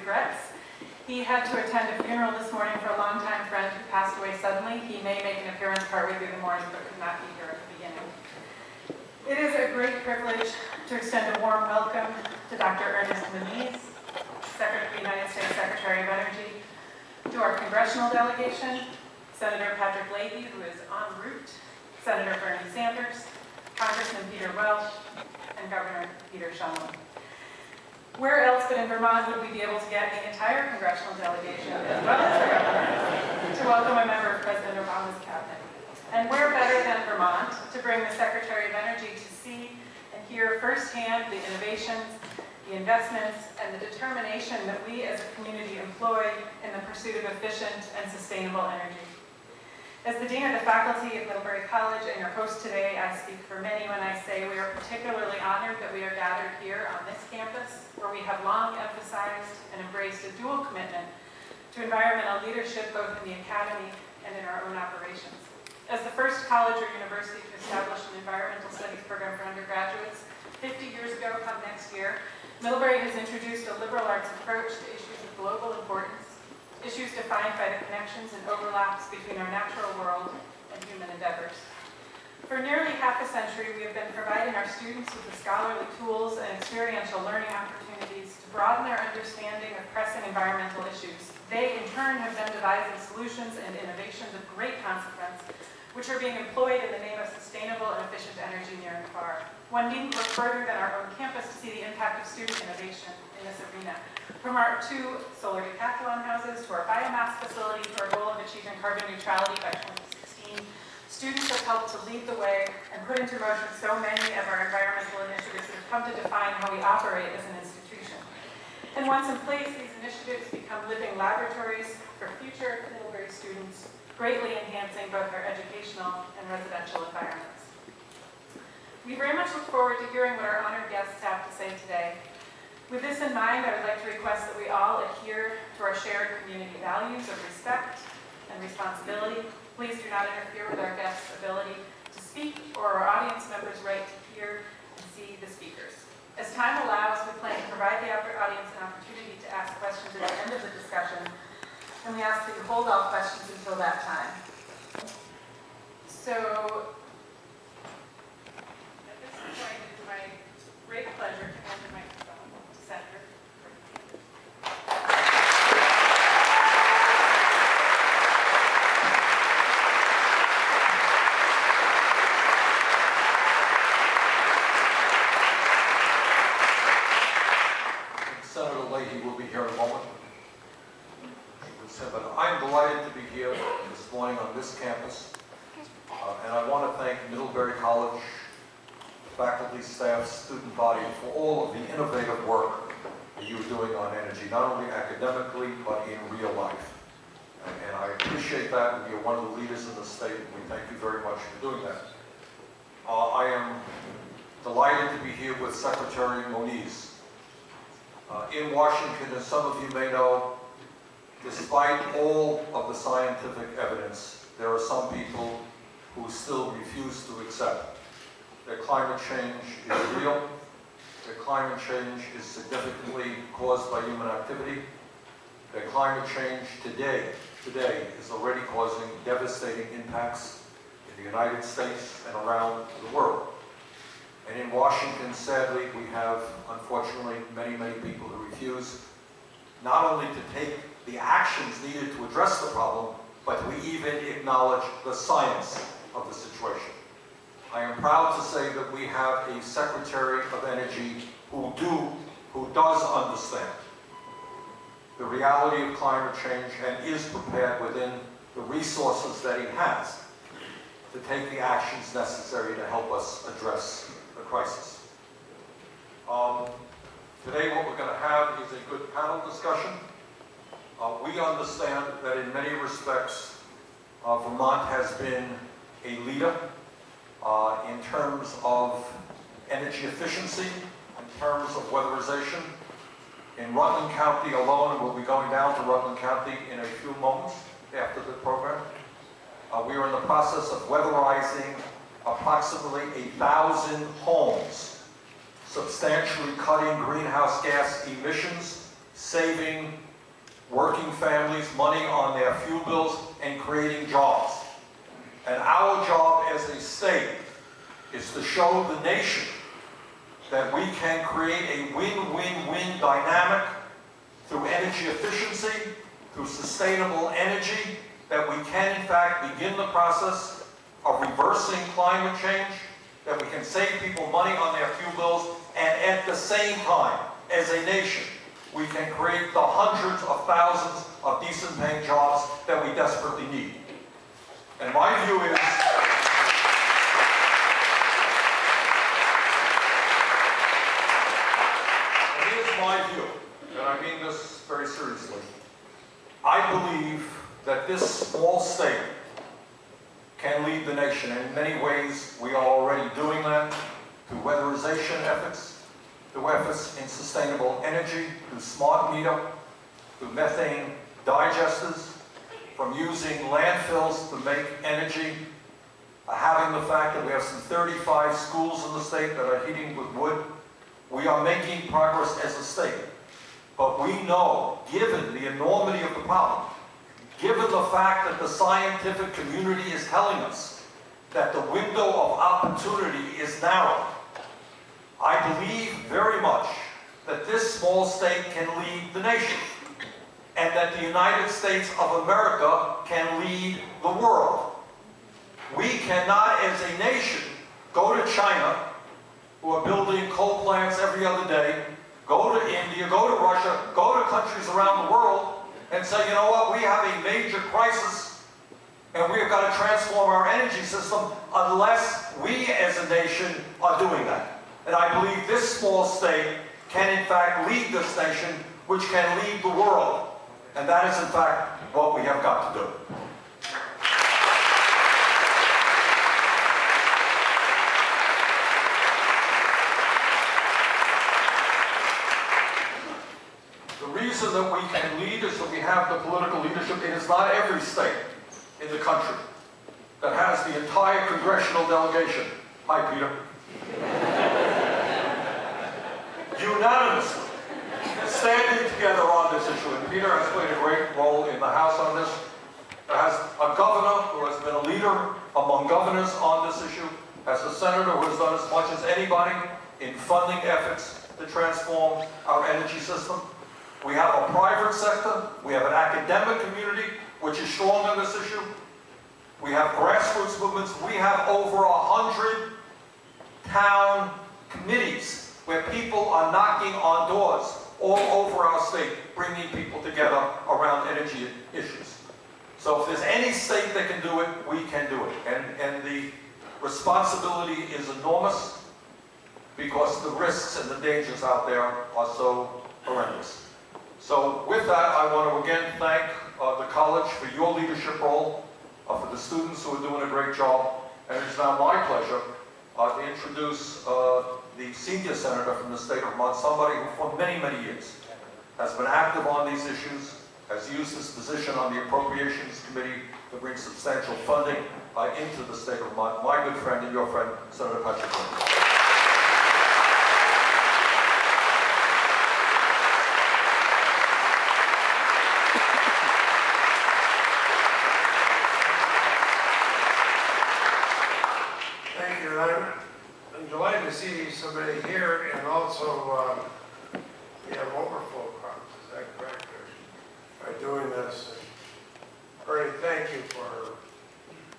regrets. He had to attend a funeral this morning for a longtime friend who passed away suddenly. He may make an appearance partway through the morning, but could not be here at the beginning. It is a great privilege to extend a warm welcome to Dr. Ernest Moniz, United States Secretary of Energy, to our congressional delegation, Senator Patrick Leahy, who is en route, Senator Bernie Sanders, Congressman Peter Welch, and Governor Peter Shumlin. Where else but in Vermont would we be able to get the entire congressional delegation, as well as the governor, to welcome a member of President Obama's cabinet? And where better than Vermont to bring the Secretary of Energy to see and hear firsthand the innovations, the investments, and the determination that we as a community employ in the pursuit of efficient and sustainable energy. As the Dean of the Faculty at Middlebury College and your host today, I speak for many when I say we are particularly honored that we are gathered here on this campus, where we have long emphasized and embraced a dual commitment to environmental leadership both in the academy and in our own operations. As the first college or university to establish an environmental studies program for undergraduates 50 years ago come next year, Middlebury has introduced a liberal arts approach to issues of global importance, issues defined by the connections and overlaps between our natural world and human endeavors. For nearly half a century, we have been providing our students with the scholarly tools and experiential learning opportunities to broaden their understanding of pressing environmental issues. They, in turn, have been devising solutions and innovations of great consequence, which are being employed in the name of sustainable and efficient energy near and far. One needn't look further than our own campus to see the impact of student innovation in this arena. From our 2 solar decathlon houses, to our biomass facility, to our goal of achieving carbon neutrality by 2016, students have helped to lead the way and put into motion so many of our environmental initiatives that have come to define how we operate as an institution. And once in place, these initiatives become living laboratories for future Middlebury students, greatly enhancing both our educational and residential environments. We very much look forward to hearing what our honored guests have to say today. With this in mind, I would like to request that we all adhere to our shared community values of respect and responsibility. Please do not interfere with our guests' ability to speak or our audience members' right to hear and see the speakers. As time allows, we plan to provide the audience an opportunity to ask questions at the end of the discussion, and we ask that you hold all questions until that time. So, at this point, it is my great pleasure to hand the microphone to Senator. Senator Leahy will be here in a moment. But I'm delighted to be here this morning on this campus, and I want to thank Middlebury College, faculty, staff, student body for all of the innovative work that you're doing on energy, not only academically, but in real life. And I appreciate that, and you're one of the leaders in the state, and we thank you very much for doing that. I am delighted to be here with Secretary Moniz. In Washington, as some of you may know, despite all of the scientific evidence, there are some people who still refuse to accept that climate change is real, that climate change is significantly caused by human activity, that climate change today is already causing devastating impacts in the United States and around the world. And in Washington, sadly, we have, unfortunately, many people who refuse not only to take the actions needed to address the problem, but to even acknowledge the science of the situation. I am proud to say that we have a Secretary of Energy who does understand the reality of climate change and is prepared within the resources that he has to take the actions necessary to help us address the crisis. Today what we're going to have is a good panel discussion. We understand that in many respects, Vermont has been a leader in terms of energy efficiency, in terms of weatherization. In Rutland County alone, we'll be going down to Rutland County in a few moments after the program. We are in the process of weatherizing approximately 1,000 homes, substantially cutting greenhouse gas emissions, saving working families money on their fuel bills and creating jobs. And our job as a state is to show the nation that we can create a win-win-win dynamic through energy efficiency, through sustainable energy, that we can in fact begin the process of reversing climate change, that we can save people money on their fuel bills, and at the same time, as a nation, we can create the hundreds of thousands of decent paying jobs that we desperately need. And my view is, and here's my view, and I mean this very seriously. I believe that this small state can lead the nation. In many ways, we are already doing that through weatherization efforts, through efforts in sustainable energy, through smart meter, through methane digesters, from using landfills to make energy, having the fact that we have some 35 schools in the state that are heating with wood. We are making progress as a state. But we know, given the enormity of the problem, given the fact that the scientific community is telling us that the window of opportunity is narrow, I believe very much that this small state can lead the nation, and that the United States of America can lead the world. We cannot, as a nation, go to China, who are building coal plants every other day, go to India, go to Russia, go to countries around the world, and say, you know what, we have a major crisis, and we've got to transform our energy system unless we as a nation are doing that. And I believe this small state can in fact lead this nation, which can lead the world. And that is in fact what we have got to do. The reason that we can lead is that we have the political leadership. It is not every state in the country that has the entire congressional delegation. Hi, Peter. Unanimously standing together on this issue. And Peter has played a great role in the House on this. There has a governor who has been a leader among governors on this issue, has a senator who has done as much as anybody in funding efforts to transform our energy system. We have a private sector, we have an academic community which is strong on this issue. We have grassroots movements. We have over 100 town committees where people are knocking on doors all over our state, bringing people together around energy issues. So if there's any state that can do it, we can do it. And the responsibility is enormous because the risks and the dangers out there are so horrendous. So with that, I want to again thank the college for your leadership role, for the students who are doing a great job. And it's now my pleasure to introduce the senior senator from the state of Vermont, somebody who for many, many years has been active on these issues, has used his position on the Appropriations Committee to bring substantial funding into the state of Vermont. My good friend and your friend, Senator Patrick Leahy. I'm delighted to see somebody here, and also we have overflow problems. Is that correct? By doing this, Bernie, thank you for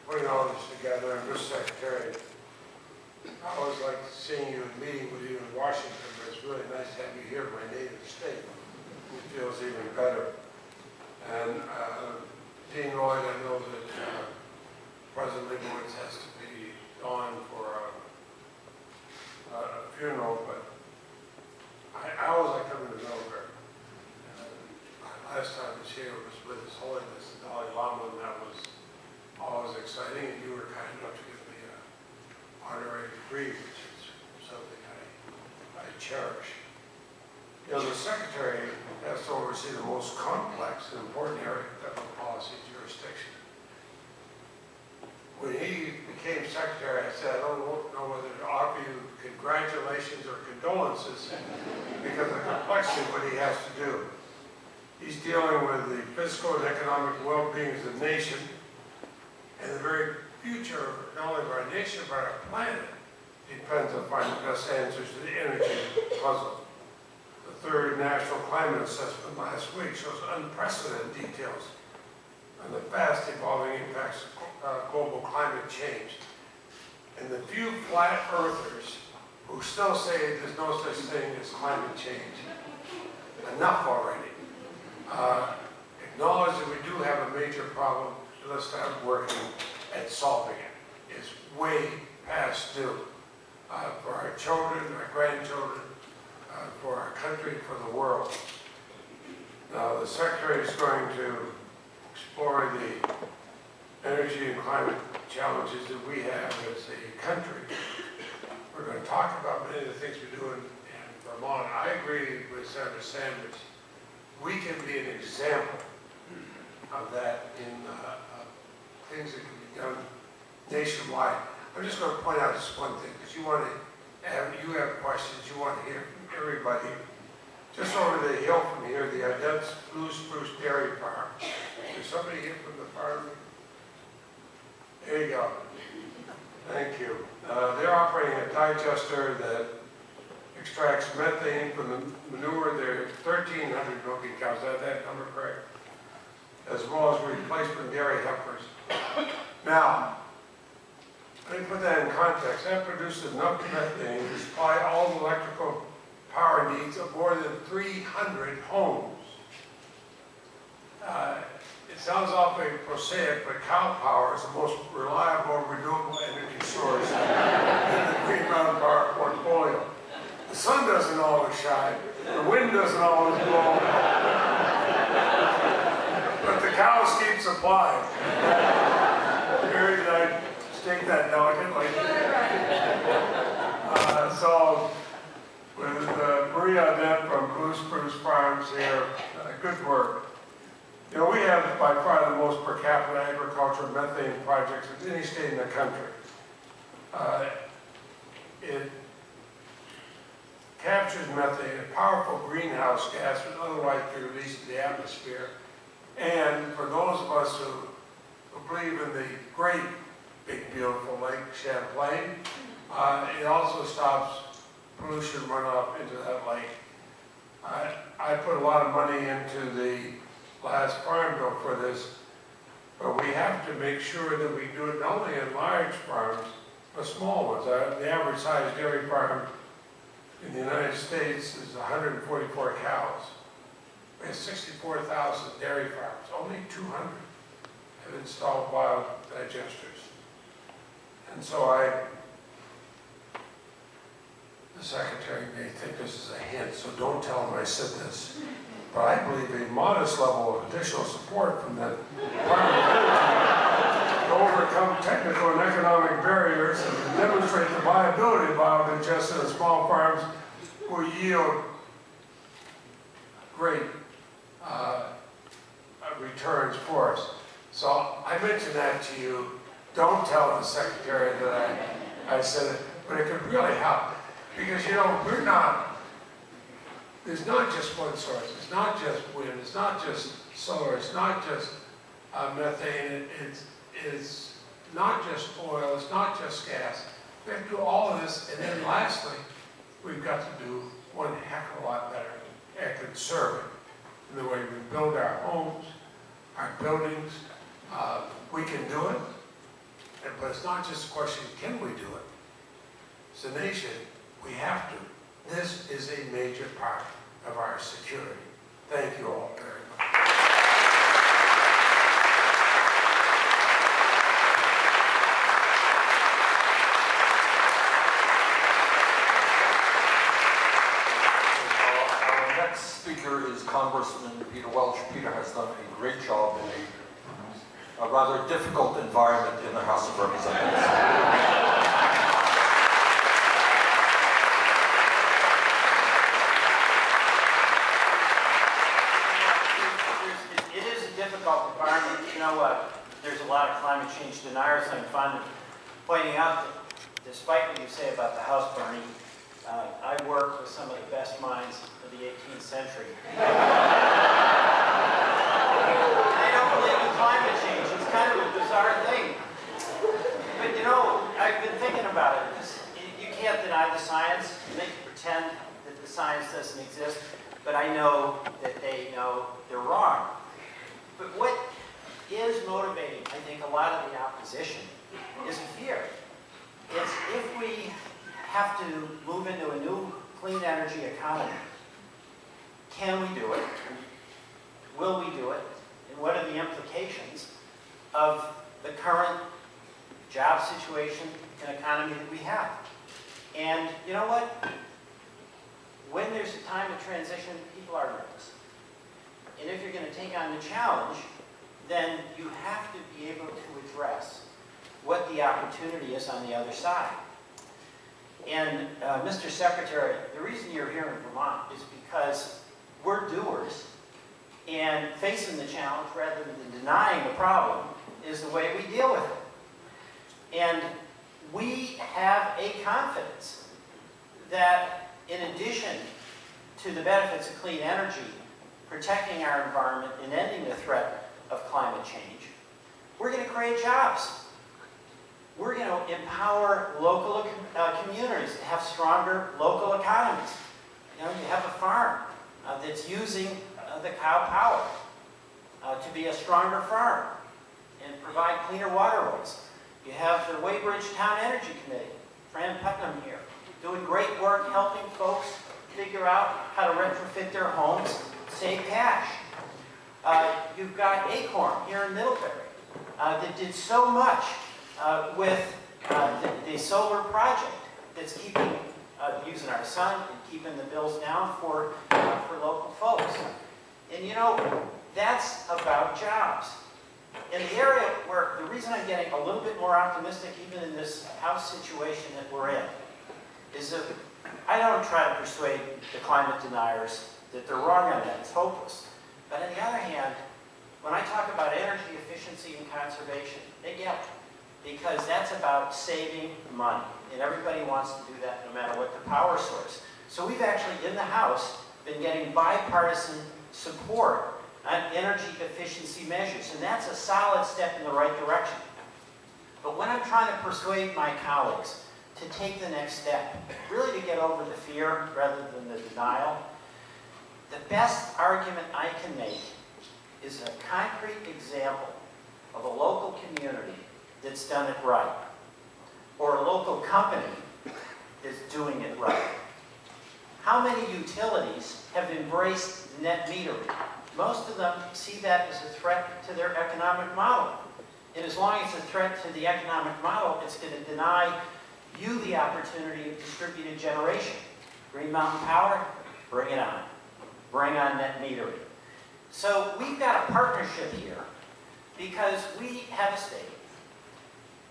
putting all this together. And Mr. Secretary, I always like seeing you and meeting with you in Washington, but it's really nice to have you here in my native state. It feels even better. And Dean Lloyd, I know that President Leibowitz has to be gone for a funeral, but I always like coming to Melbourne. Last time I was here was with His Holiness the Dalai Lama, and that was always exciting, and you were kind enough to give me an honorary degree, which is something I cherish. You know, the Secretary has to oversee the most complex and important area of federal policy jurisdiction. When he became Secretary, I said, I don't know whether to offer you congratulations or condolences because of the complexity of what he has to do. He's dealing with the fiscal and economic well-being of the nation and the very future, not only of our nation, but our planet, depends on finding the best answers to the energy puzzle. The third National Climate Assessment last week shows unprecedented details on the fast evolving impacts of global climate change. And the few flat earthers who still say there's no such thing as climate change, enough already. Acknowledge that we do have a major problem. Let's start working at solving it. It's way past due for our children, our grandchildren, for our country, for the world. Now, the Secretary is going to explore the energy and climate challenges that we have as a country. We're going to talk about many of the things we do in Vermont. I agree with Senator Sanders. We can be an example of that in things that can be done nationwide. I'm just going to point out just one thing, because you have questions, you want to hear from everybody. Just over the hill from here, the Adepts Blue Spruce Dairy Farm. Is somebody here from the farm? There you go. Thank you. They're operating a digester that extracts methane from the manure. There are 1,300 milking cows. Is that number correct? As well as replacement dairy heifers. Now, let me put that in context. That produces enough methane to supply all the electrical power needs of more than 300 homes. It sounds awfully prosaic, but cow power is the most reliable renewable energy source in the Green Mountain Power portfolio. The sun doesn't always shine, the wind doesn't always blow, but the cows keep supplying. Mary, did I state that delicately? So, with Maria Adept from Blue Spruce Farms here, good work. You know, we have by far the most per capita agricultural methane projects of any state in the country. It captures methane, a powerful greenhouse gas that would otherwise be released to the atmosphere. And for those of us who believe in the great, big, beautiful Lake Champlain, it also stops pollution runoff into that lake. I put a lot of money into the last farm bill for this, but we have to make sure that we do it not only in large farms, but small ones. The average size dairy farm in the United States is 144 cows. We have 64,000 dairy farms. Only 200 have installed wild digesters. And so the Secretary may think this is a hint, so don't tell him I said this. But I believe a modest level of additional support from the Department of Energy to overcome technical and economic barriers and to demonstrate the viability of biodigestion in small farms will yield great returns for us. So I mentioned that to you. Don't tell the Secretary that I said it, but it could really help. Because, you know, there's not just one source. It's not just wind. It's not just solar. It's not just methane. It's not just oil. It's not just gas. We have to do all of this. And then lastly, we've got to do one heck of a lot better at conserving in the way we build our homes, our buildings. We can do it. But it's not just a question, can we do it? As a nation, we have to. This is a major part of our security. Thank you all very much. Our next speaker is Congressman Peter Welch. Peter has done a great job in a rather difficult environment in the House of Representatives. Environment. You know, there's a lot of climate change deniers. I'm fond of pointing out that despite what you say about the house burning, I worked with some of the best minds of the 18th century. they're wrong. But what is motivating, I think, a lot of the opposition is fear. It's if we have to move into a new clean energy economy, can we do it? Will we do it? And what are the implications of the current job situation and economy that we have? And you know what? When there's a time of transition, people are nervous. And if you're going to take on the challenge, then you have to be able to address what the opportunity is on the other side. And Mr. Secretary, the reason you're here in Vermont is because we're doers, and facing the challenge rather than denying the problem is the way we deal with it. And we have a confidence that in addition to the benefits of clean energy, protecting our environment and ending the threat of climate change, we're going to create jobs. We're going to empower local communities to have stronger local economies. You know, you have a farm that's using the cow power to be a stronger farm and provide cleaner waterways. You have the Weybridge Town Energy Committee, Fran Putnam here, doing great work helping folks figure out how to retrofit their homes, save cash. You've got Acorn here in Middlebury that did so much with the solar project that's keeping, using our sun and keeping the bills down for local folks. And you know, that's about jobs. In the area where, the reason I'm getting a little bit more optimistic even in this House situation that we're in, is that I don't try to persuade the climate deniers that they're wrong on that, it's hopeless. But on the other hand, when I talk about energy efficiency and conservation, they get it. Because that's about saving money. And everybody wants to do that no matter what the power source. So we've actually, in the House, been getting bipartisan support on energy efficiency measures. And that's a solid step in the right direction. But when I'm trying to persuade my colleagues to take the next step, really to get over the fear rather than the denial, the best argument I can make is a concrete example of a local community that's done it right, or a local company that's doing it right. How many utilities have embraced net metering? Most of them see that as a threat to their economic model. And as long as it's a threat to the economic model, it's going to deny you the opportunity of distributed generation. Green Mountain Power, bring it on. Bring on net metering. So we've got a partnership here because we have a stake.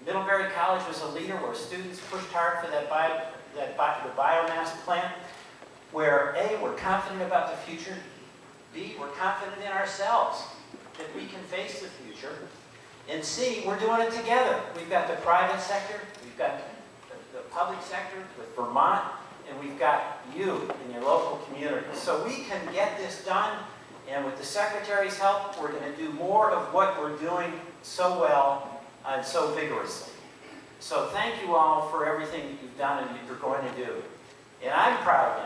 Middlebury College was a leader where students pushed hard for the biomass plant, where A, we're confident about the future, B, we're confident in ourselves that we can face the future, and C, we're doing it together. We've got the private sector, we've got the public sector with Vermont, and we've got you in your local community. So we can get this done, and with the Secretary's help, we're going to do more of what we're doing so well and so vigorously. So thank you all for everything that you've done and that you're going to do. And I'm proud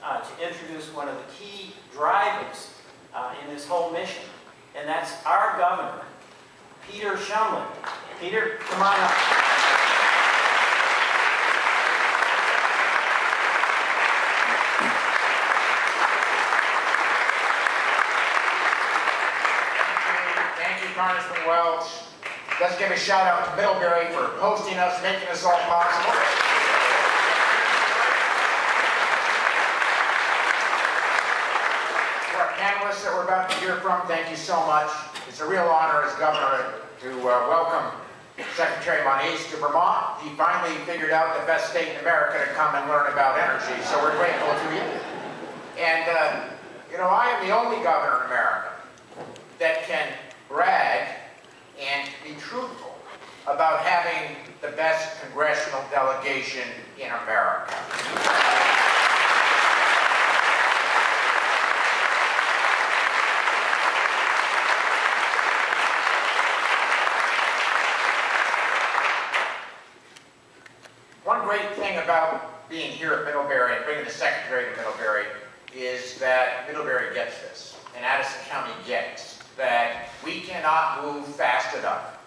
now to introduce one of the key drivers in this whole mission, and that's our governor, Peter Shumlin. Peter, come on up. Thank you, Congressman Welch. Let's give a shout out to Middlebury for hosting us, making this all possible. To our panelists that we're about to hear from, thank you so much. It's a real honor as governor to welcome Secretary Moniz to Vermont. He finally figured out the best state in America to come and learn about energy, so we're grateful to you. And, you know, I am the only governor in America that can brag and be truthful about having the best congressional delegation in America. One great thing about being here at Middlebury and bringing the Secretary to Middlebury is that Middlebury gets this. and Addison County gets that we cannot move fast enough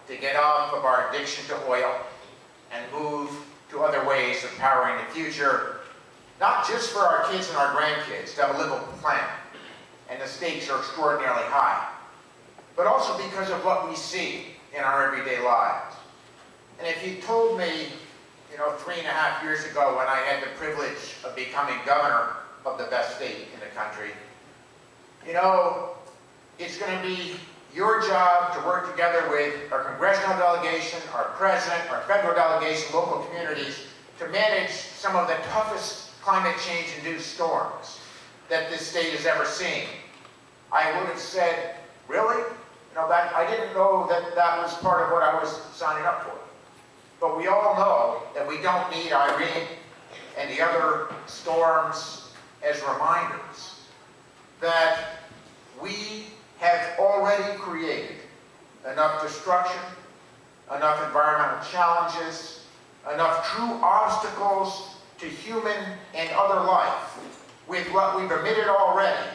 to get off of our addiction to oil and move to other ways of powering the future, not just for our kids and our grandkids to have a livable planet, and the stakes are extraordinarily high, but also because of what we see in our everyday lives. And if you told me, 3.5 years ago when I had the privilege of becoming governor of the best state in the country, it's going to be your job to work together with our congressional delegation, our president, our federal delegation, local communities, to manage some of the toughest climate change-induced storms that this state has ever seen. I would have said, really? I didn't know that was part of what I was signing up for. But we all know that we don't need Irene and the other storms as reminders that we have already created enough destruction, enough environmental challenges, enough true obstacles to human and other life with what we've emitted already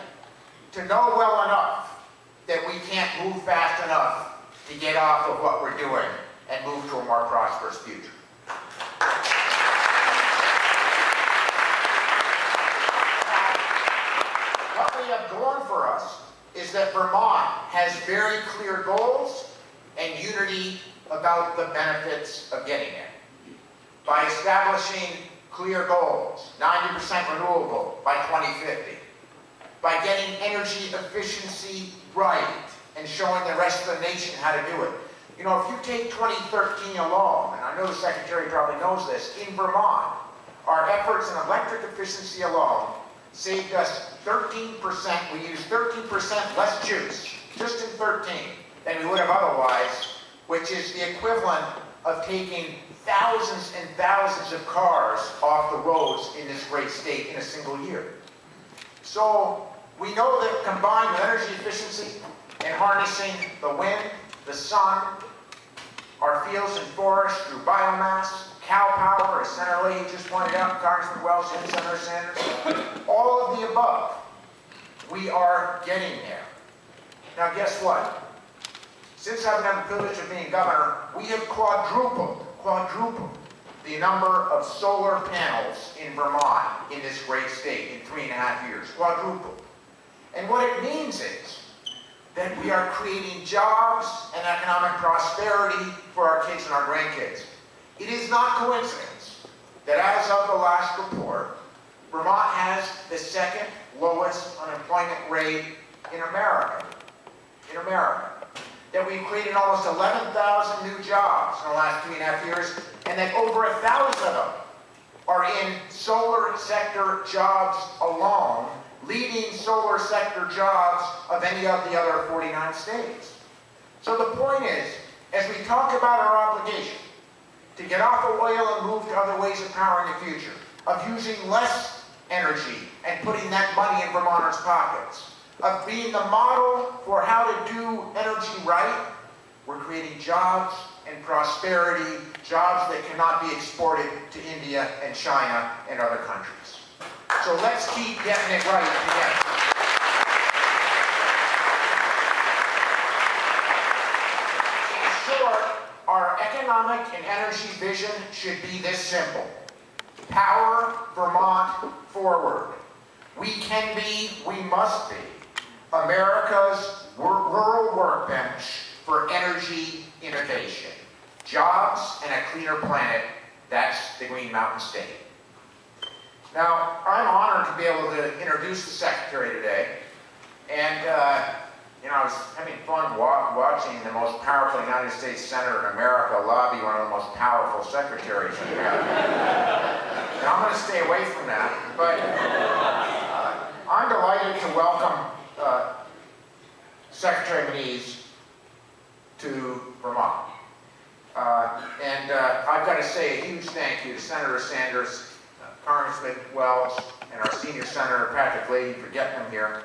to know well enough that we can't move fast enough to get off of what we're doing and move to a more prosperous future. What we have going for us is that Vermont has very clear goals and unity about the benefits of getting there. By establishing clear goals, 90% renewable by 2050, by getting energy efficiency right and showing the rest of the nation how to do it. If you take 2013 alone, and I know the Secretary probably knows this, in Vermont, our efforts in electric efficiency alone saved us 13%. We used 13% less juice, just in 13, than we would have otherwise, which is the equivalent of taking thousands and thousands of cars off the roads in this great state in a single year. So we know that combined with energy efficiency and harnessing the wind, the sun, our fields and forests through biomass, cow power, as Senator Leahy just pointed out, Congressman Welch and Senator Sanders, all of the above, we are getting there. Now guess what? Since I've had the privilege of being governor, we have quadrupled the number of solar panels in Vermont in this great state in 3.5 years. Quadrupled. And what it means is that we are creating jobs and economic prosperity for our kids and our grandkids. It is not coincidence that as of the last report, Vermont has the second lowest unemployment rate in America. That we've created almost 11,000 new jobs in the last 3.5 years, and that over 1,000 of them are in solar sector jobs alone, leading solar sector jobs of any of the other 49 states. So the point is, as we talk about our obligation to get off of oil and move to other ways of powering the future, of using less energy and putting that money in Vermonters' pockets, of being the model for how to do energy right, we're creating jobs and prosperity, jobs that cannot be exported to India and China and other countries. So let's keep getting it right together. In short, our economic and energy vision should be this simple. Power Vermont forward. We can be, we must be, America's rural workbench for energy innovation. Jobs and a cleaner planet, that's the Green Mountain State. Now, I'm honored to be able to introduce the Secretary today, and I was having fun watching the most powerful United States Senator in America lobby one of the most powerful secretaries in America. And I'm going to stay away from that, but I'm delighted to welcome Secretary Moniz to Vermont. I've got to say a huge thank you to Senator Sanders, Congressman Welch, and our senior Senator Patrick Leahy for getting them here.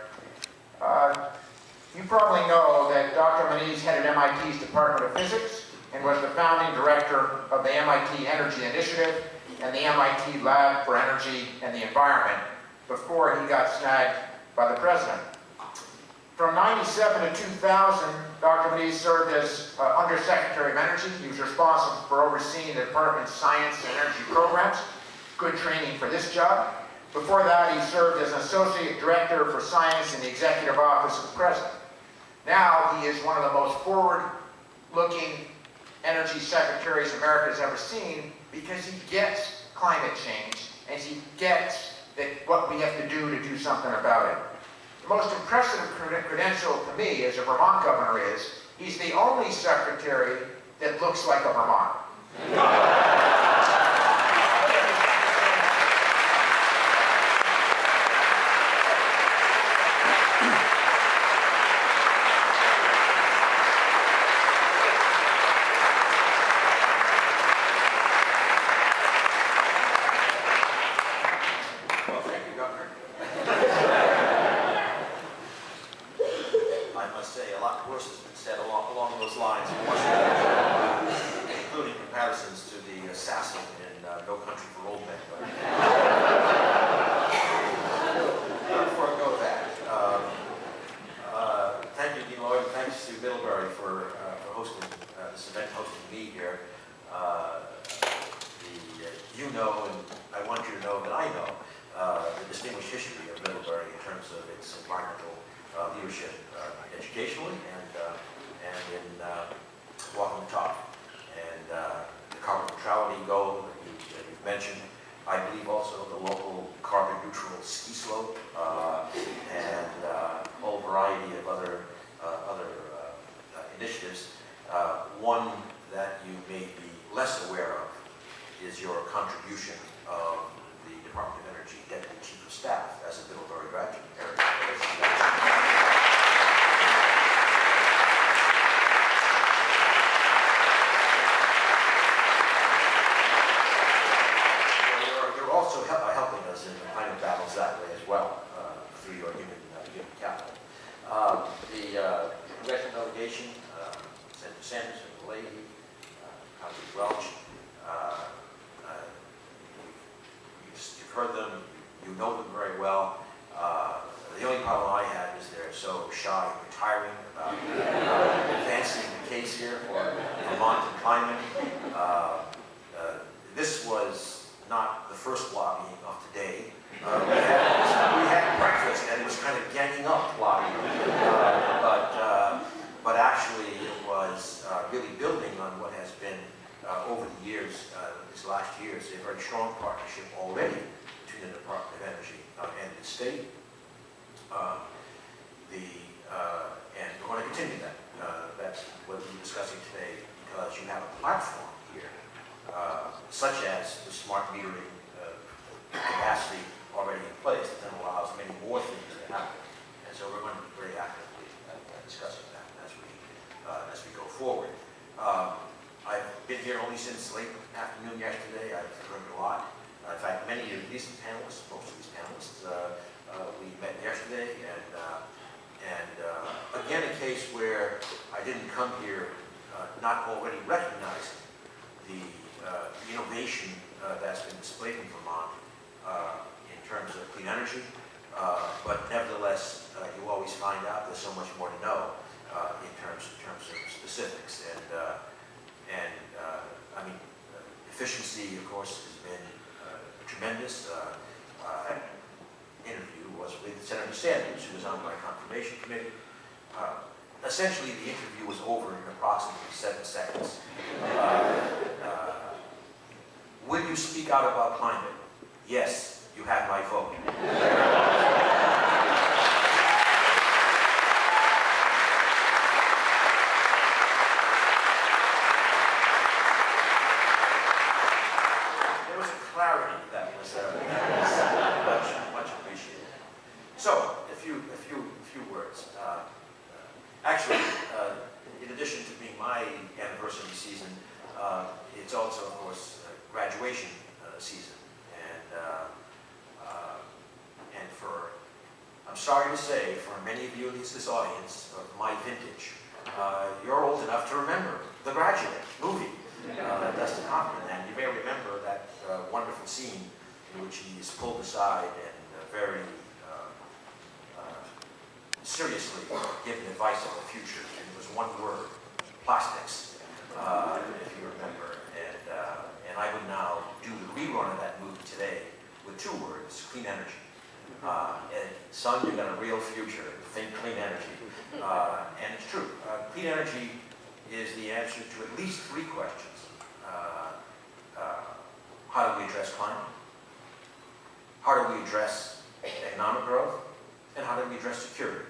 You probably know that Dr. Moniz headed MIT's Department of Physics and was the founding director of the MIT Energy Initiative and the MIT Lab for Energy and the Environment before he got snagged by the president. From 97 to 2000, Dr. Maniz served as Undersecretary of Energy. He was responsible for overseeing the Department's science and energy programs. Good training for this job. Before that, he served as an Associate Director for Science in the Executive Office of the President. Now, he is one of the most forward-looking energy secretaries America has ever seen because he gets climate change and he gets that what we have to do something about it. The most impressive credential to me as a Vermont governor is he's the only secretary that looks like a Vermonter. Well, thank you, Governor. I must say, a lot worse has been said along those lines, including comparisons to the assassin in No Country for Old Men. But before I go to that, thank you, Dean Lloyd, and thanks to Middlebury for hosting this event, hosting me here. You know, and I want you to know that I know the distinguished history of Middlebury in terms of its environmental leadership, educationally and in walking the talk. And the carbon neutrality goal that you've mentioned, I believe also the local carbon neutral ski slope and a whole variety of other initiatives. One that you may be less aware of is your contribution of the Department of Energy Deputy Chief of Staff as a Middlebury graduate. You're also helping us in the climate battles that way as well, through your human capital. The congressional delegation, Senator Sanders, Senator Leahy, Congressman Welch, you've heard them, you know them very well. The only problem I have is they're so shy and retiring about advancing the case here for Vermont and climate. This was not the first lobbying of today. We had breakfast and it was kind of ganging up lobbying. But actually it was really building on what has been over the years, these last years, a very strong partnership already between the Department of Energy and the state. And we're going to continue that. That's what we're discussing today because you have a platform here, such as the smart metering capacity already in place that then allows many more things to happen. And so we're going to be very actively discussing that as we go forward. I've been here only since late afternoon yesterday. I've learned a lot. In fact, many of these panelists, most of these panelists, we met yesterday, and again, a case where I didn't come here not already recognizing the innovation that's been displayed in Vermont in terms of clean energy, but nevertheless, you always find out there's so much more to know in terms of specifics. And I mean, efficiency, of course, has been tremendous. Interview was with Senator Sanders, who was on my confirmation committee. Essentially, the interview was over in approximately 7 seconds. Will you speak out about climate? Yes, you have my vote. There was a clarity that was much appreciated. So, a few words. Actually, in addition to being my anniversary season, it's also, of course, graduation season. And for, I'm sorry to say, for many of you in this audience of my vintage, you're old enough to remember The Graduate movie, Dustin Hoffman, and you may remember that wonderful scene in which he is pulled aside and very seriously given advice on the future, and it was one word: plastics, if you remember. And I would now do the rerun of that movie today with two words: clean energy. And son, you've got a real future. Think clean energy. And it's true. Clean energy is the answer to at least three questions. How do we address climate? How do we address economic growth? And how do we address security?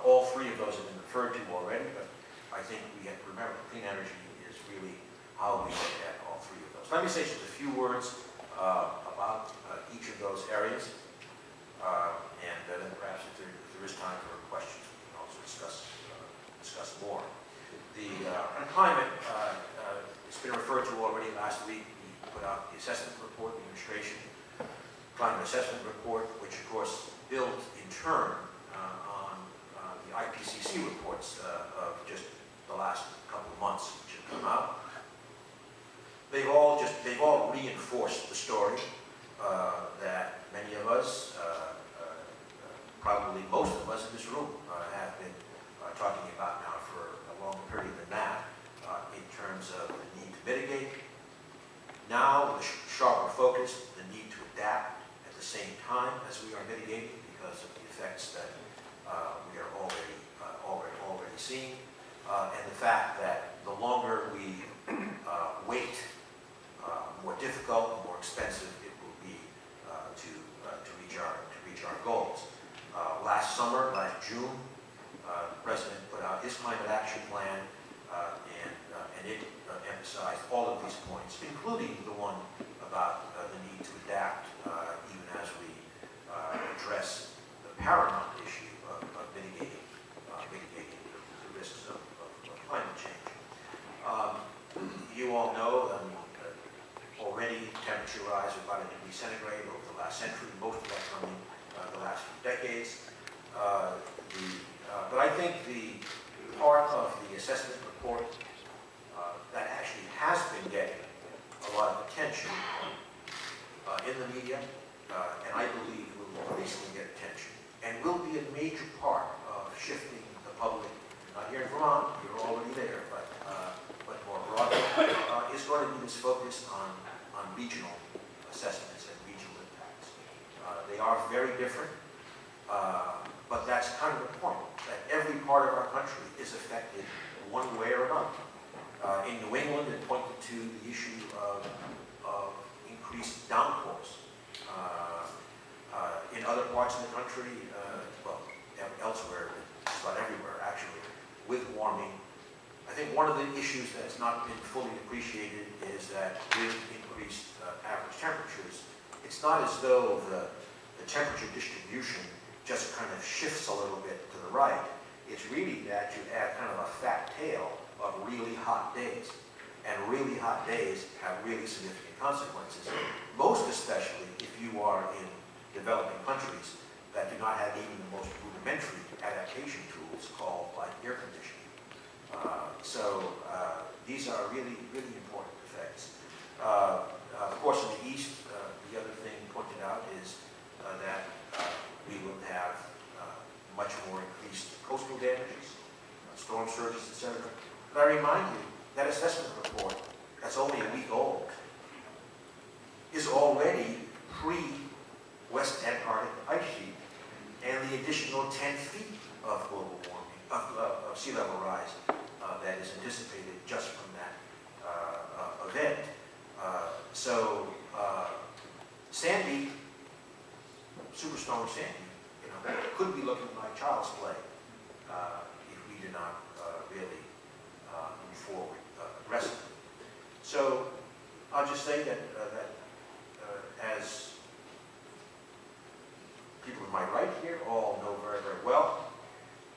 All three of those have been referred to already, but I think we have to remember clean energy is really how we look at all three of those. Let me say just a few words about each of those areas, and then perhaps if there is time for questions, we can also discuss more. On climate, it's been referred to already last week. We put out the assessment report, the administration climate assessment report, which of course built in turn on the IPCC reports of just the last couple of months which have come out. They've all reinforced the story that many of us, probably most of us in this room, have been talking about now for a longer period than that, in terms of the need to mitigate. Now, with a sharper focus, the need to adapt at the same time as we are mitigating because of the effects that we are already seeing, and the fact that the longer we wait, more difficult, more expensive it will be to reach our goals. Last summer, last June, the President put out his climate action plan, and it emphasized all of these points, including the one about the need to adapt, even as we address the paramount issue of mitigating the risks of climate change. You all know that already temperature rise of about 1 degree centigrade over the last century, most of that coming the last few decades. But I think the part of the assessment report that actually has been getting a lot of attention in the media, and I believe will increasingly get attention, and will be a major part of shifting the public, not here in Vermont, you're already there, but more broadly, is going to be this focus on regional assessments and regional impacts. They are very different, but that's kind of the point, that every part of our country is affected one way or another. In New England, it pointed to the issue of increased downpours. In other parts of the country, well, elsewhere, just about everywhere actually, with warming. I think one of the issues that's not been fully appreciated is that with increased average temperatures, it's not as though the temperature distribution just kind of shifts a little bit to the right. It's really that you add kind of a fat tail of really hot days. And really hot days have really significant consequences, most especially if you are in developing countries that do not have even the most rudimentary adaptation tools called like air conditioning. These are really, really important effects. Of course, in the East, the other thing pointed out is that we will have much more increased coastal damages, storm surges, etc. But I remind you, that assessment report, that's only a week old, is already pre-West Antarctic ice sheet and the additional 10 feet of global warming, of sea level rise that is anticipated just from that event. Sandy, Superstorm Sandy, could be looking like child's play if we do not really move forward aggressively. So I'll just say that as people to my right here all know very, very well,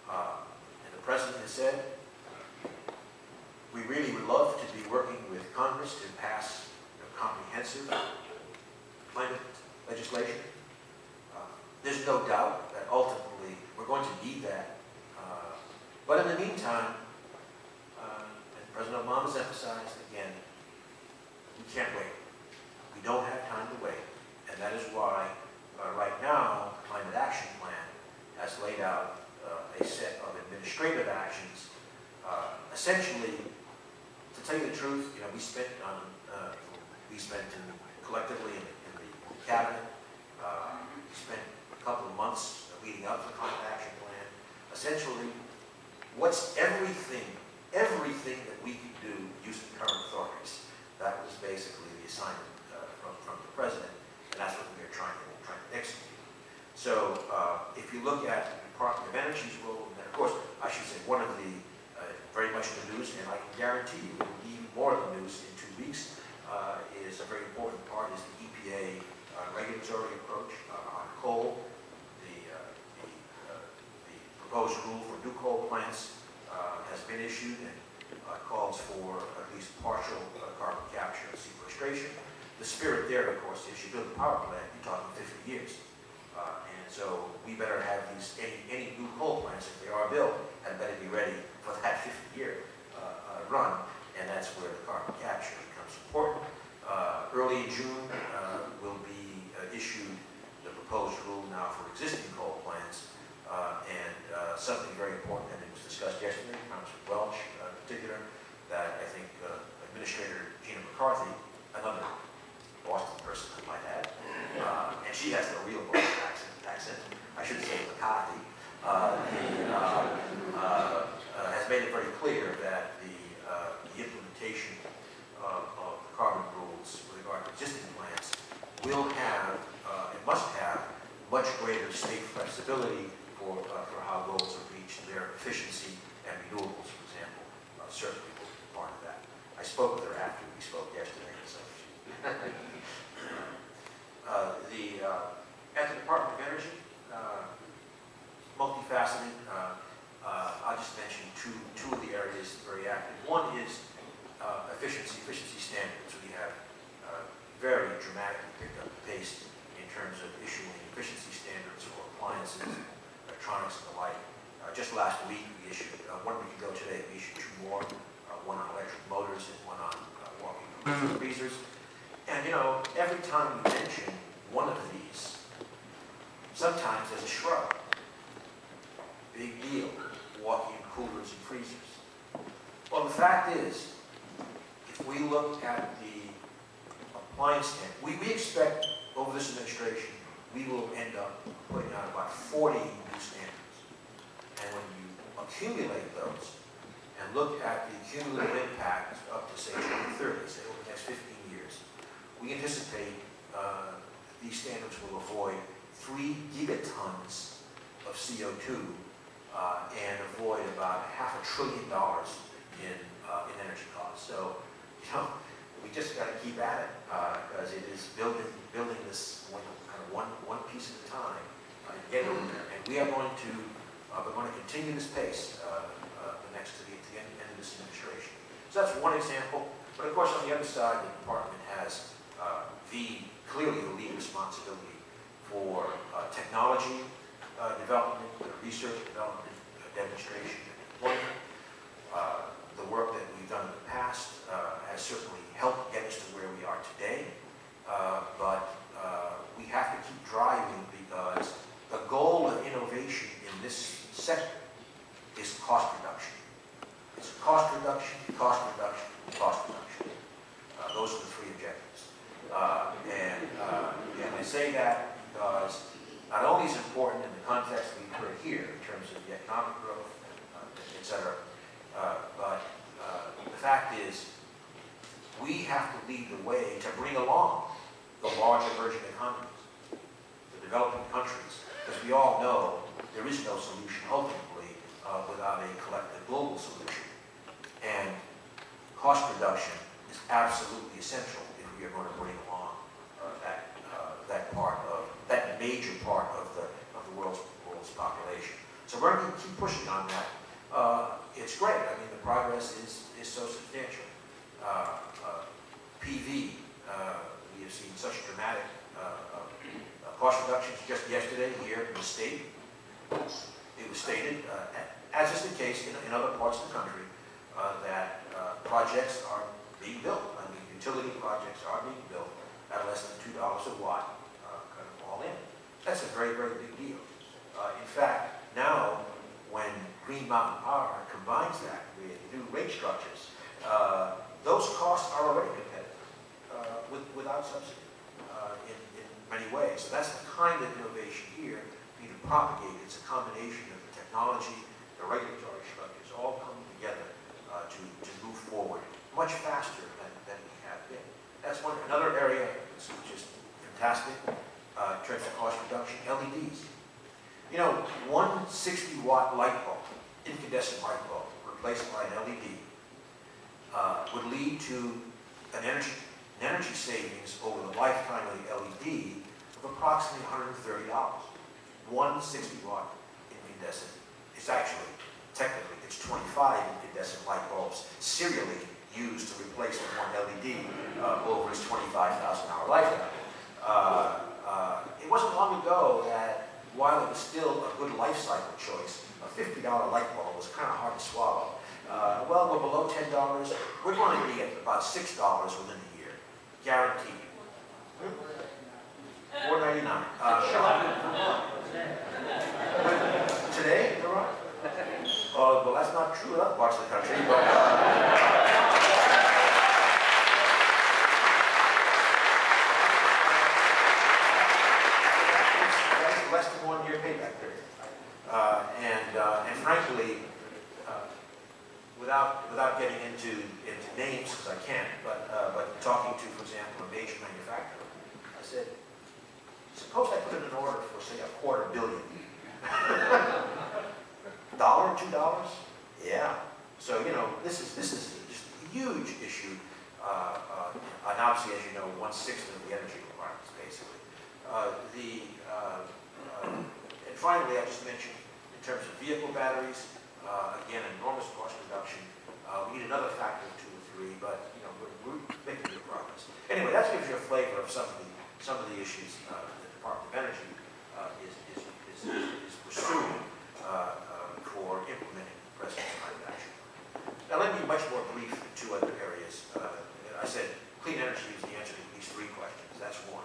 and the President has said, we really would love to be working with Congress to pass comprehensive climate legislation. There's no doubt that ultimately we're going to need that. But in the meantime, and President Obama's emphasized again, we can't wait. We don't have time to wait. And that is why right now, the Climate Action Plan has laid out a administrative actions, essentially, to tell you the truth, we spent collectively in the cabinet, we spent a couple of months leading up to the climate action plan. Essentially, what's everything that we can do using current authorities. That was basically the assignment from the president, and that's what we are trying to execute. So if you look at the Department of Energy's role, and of course, I should say one of the very much in the news, and I can guarantee you it will be even more of the news in 2 weeks, is a very important part is the EPA regulatory approach on coal. The proposed rule for new coal plants has been issued and calls for at least partial carbon capture and sequestration. The spirit there, of course, is you build a power plant, you're talking 50 years. And so we better have these, any new coal plants, if they are built, had better be ready for that 50-year run, and that's where the carbon capture becomes important. Early in June will be issued the proposed rule now for existing coal plants, and something very important, and it was discussed yesterday, Congressman Welch in particular, that I think Administrator Gina McCarthy, another Boston person I might add, and she has the real Boston accent, I should say McCarthy, has made it very clear that the implementation of the carbon rules with regard to existing plants will have, and must have, much greater state flexibility for how goals are reached, their efficiency and renewables, for example, certainly will be part of that. I spoke with her after we spoke yesterday, so at the Department of Energy, multifaceted. I'll just mention two of the areas very active. One is efficiency standards. We have very dramatically picked up the pace in terms of issuing efficiency standards for appliances, electronics, and the like. Just last week, we issued, 1 week ago today, we issued 2 more, one on electric motors and one on walking freezers. And every time we mention one of these, sometimes there's a shrug. Big deal, walk-in coolers and freezers. Well, the fact is, if we look at the appliance standard, we expect over this administration, we will end up putting out about 40 new standards. And when you accumulate those and look at the cumulative impact up to, say, 2030, say over the next 15 years, we anticipate these standards will avoid 3 gigatons of CO2 and avoid about $500 billion in energy costs. So, we just got to keep at it because it is building this one piece at a time and get over there. And we are going to we're going to continue this pace to the end of this administration. So that's one example. But of course, on the other side, the department has clearly the lead responsibility for technology development, research development, demonstration, and deployment. The work that we've done in the past has certainly helped get us to where we are today, but we have to keep driving because the goal of innovation in this sector is cost reduction. It's cost reduction, cost reduction, cost reduction. Those are the 3 objectives. And I say that because not only is it important in the context we've heard here in terms of the economic growth, et cetera, but the fact is we have to lead the way to bring along the large emerging economies, the developing countries, because we all know there is no solution ultimately without a collective global solution. And cost reduction is absolutely essential if we are going to bring along that major part of the world's population. So we're going to keep pushing on that. It's great. I mean, the progress is so substantial. PV, we have seen such dramatic cost reductions. Just yesterday here in the state, it was stated, as is the case in other parts of the country, that projects are being built. I mean, utility projects are being built at less than $2 a watt, all in. That's a very, very big deal. In fact, now when Green Mountain Power combines that with new rate structures, those costs are already competitive without subsidy in many ways. So that's the kind of innovation here we need to propagate. It's a combination of the technology, the regulatory structures, all coming together to move forward much faster than we have been. That's another area which is fantastic in terms of cost reduction, LEDs. You know, one 60-watt light bulb, incandescent light bulb, replaced by an LED, would lead to an energy savings over the lifetime of the LED of approximately $130. One 60-watt incandescent is actually, technically, it's 25 incandescent light bulbs serially used to replace the one LED over its 25,000-hour lifetime. It wasn't long ago that while it was still a good life cycle choice, a $50 light bulb was kind of hard to swallow. Well, we're below $10. We're going to be at about $6 within a year, guaranteed. $4.99. Today, you're right. Well, that's not true in other parts of the country, but that's less than 1 year payback period. And frankly, without getting into names, because I can't, but talking to, for example, a major manufacturer, I said, suppose I put in an order for, say, $250 million. $1, $2? Yeah. So, you know, this is just a huge issue. And obviously, as you know, 1/6 of the energy requirements, basically. And finally, I just mentioned, in terms of vehicle batteries, again, enormous cost reduction. We need another factor of 2 or 3, but you know, we're making good progress. Anyway, that gives you a flavor of some of the issues that the Department of Energy is pursuing for implementing the President's climate action. Now, let me be much more brief in 2 other areas. I said clean energy is the answer to at least 3 questions. That's one.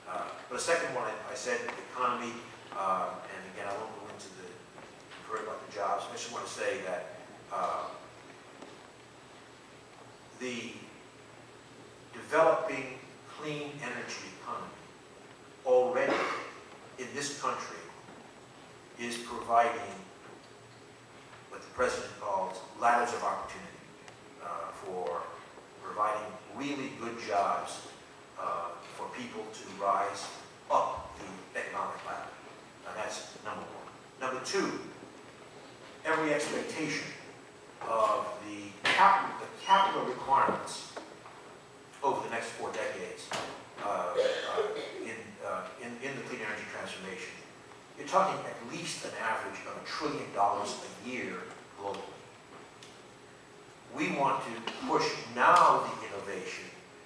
But the second one, I said the economy, and again, I won't go into you've heard about the jobs. I just want to say that the developing clean energy economy already in this country is providing what the President calls ladders of opportunity for providing really good jobs for people to rise up the economic ladder. And that's number 1. Number 2, every expectation of the capital requirements over the next 4 decades in the clean energy transformation, you're talking at least an average of $1 trillion a year globally. We want to push now the innovation.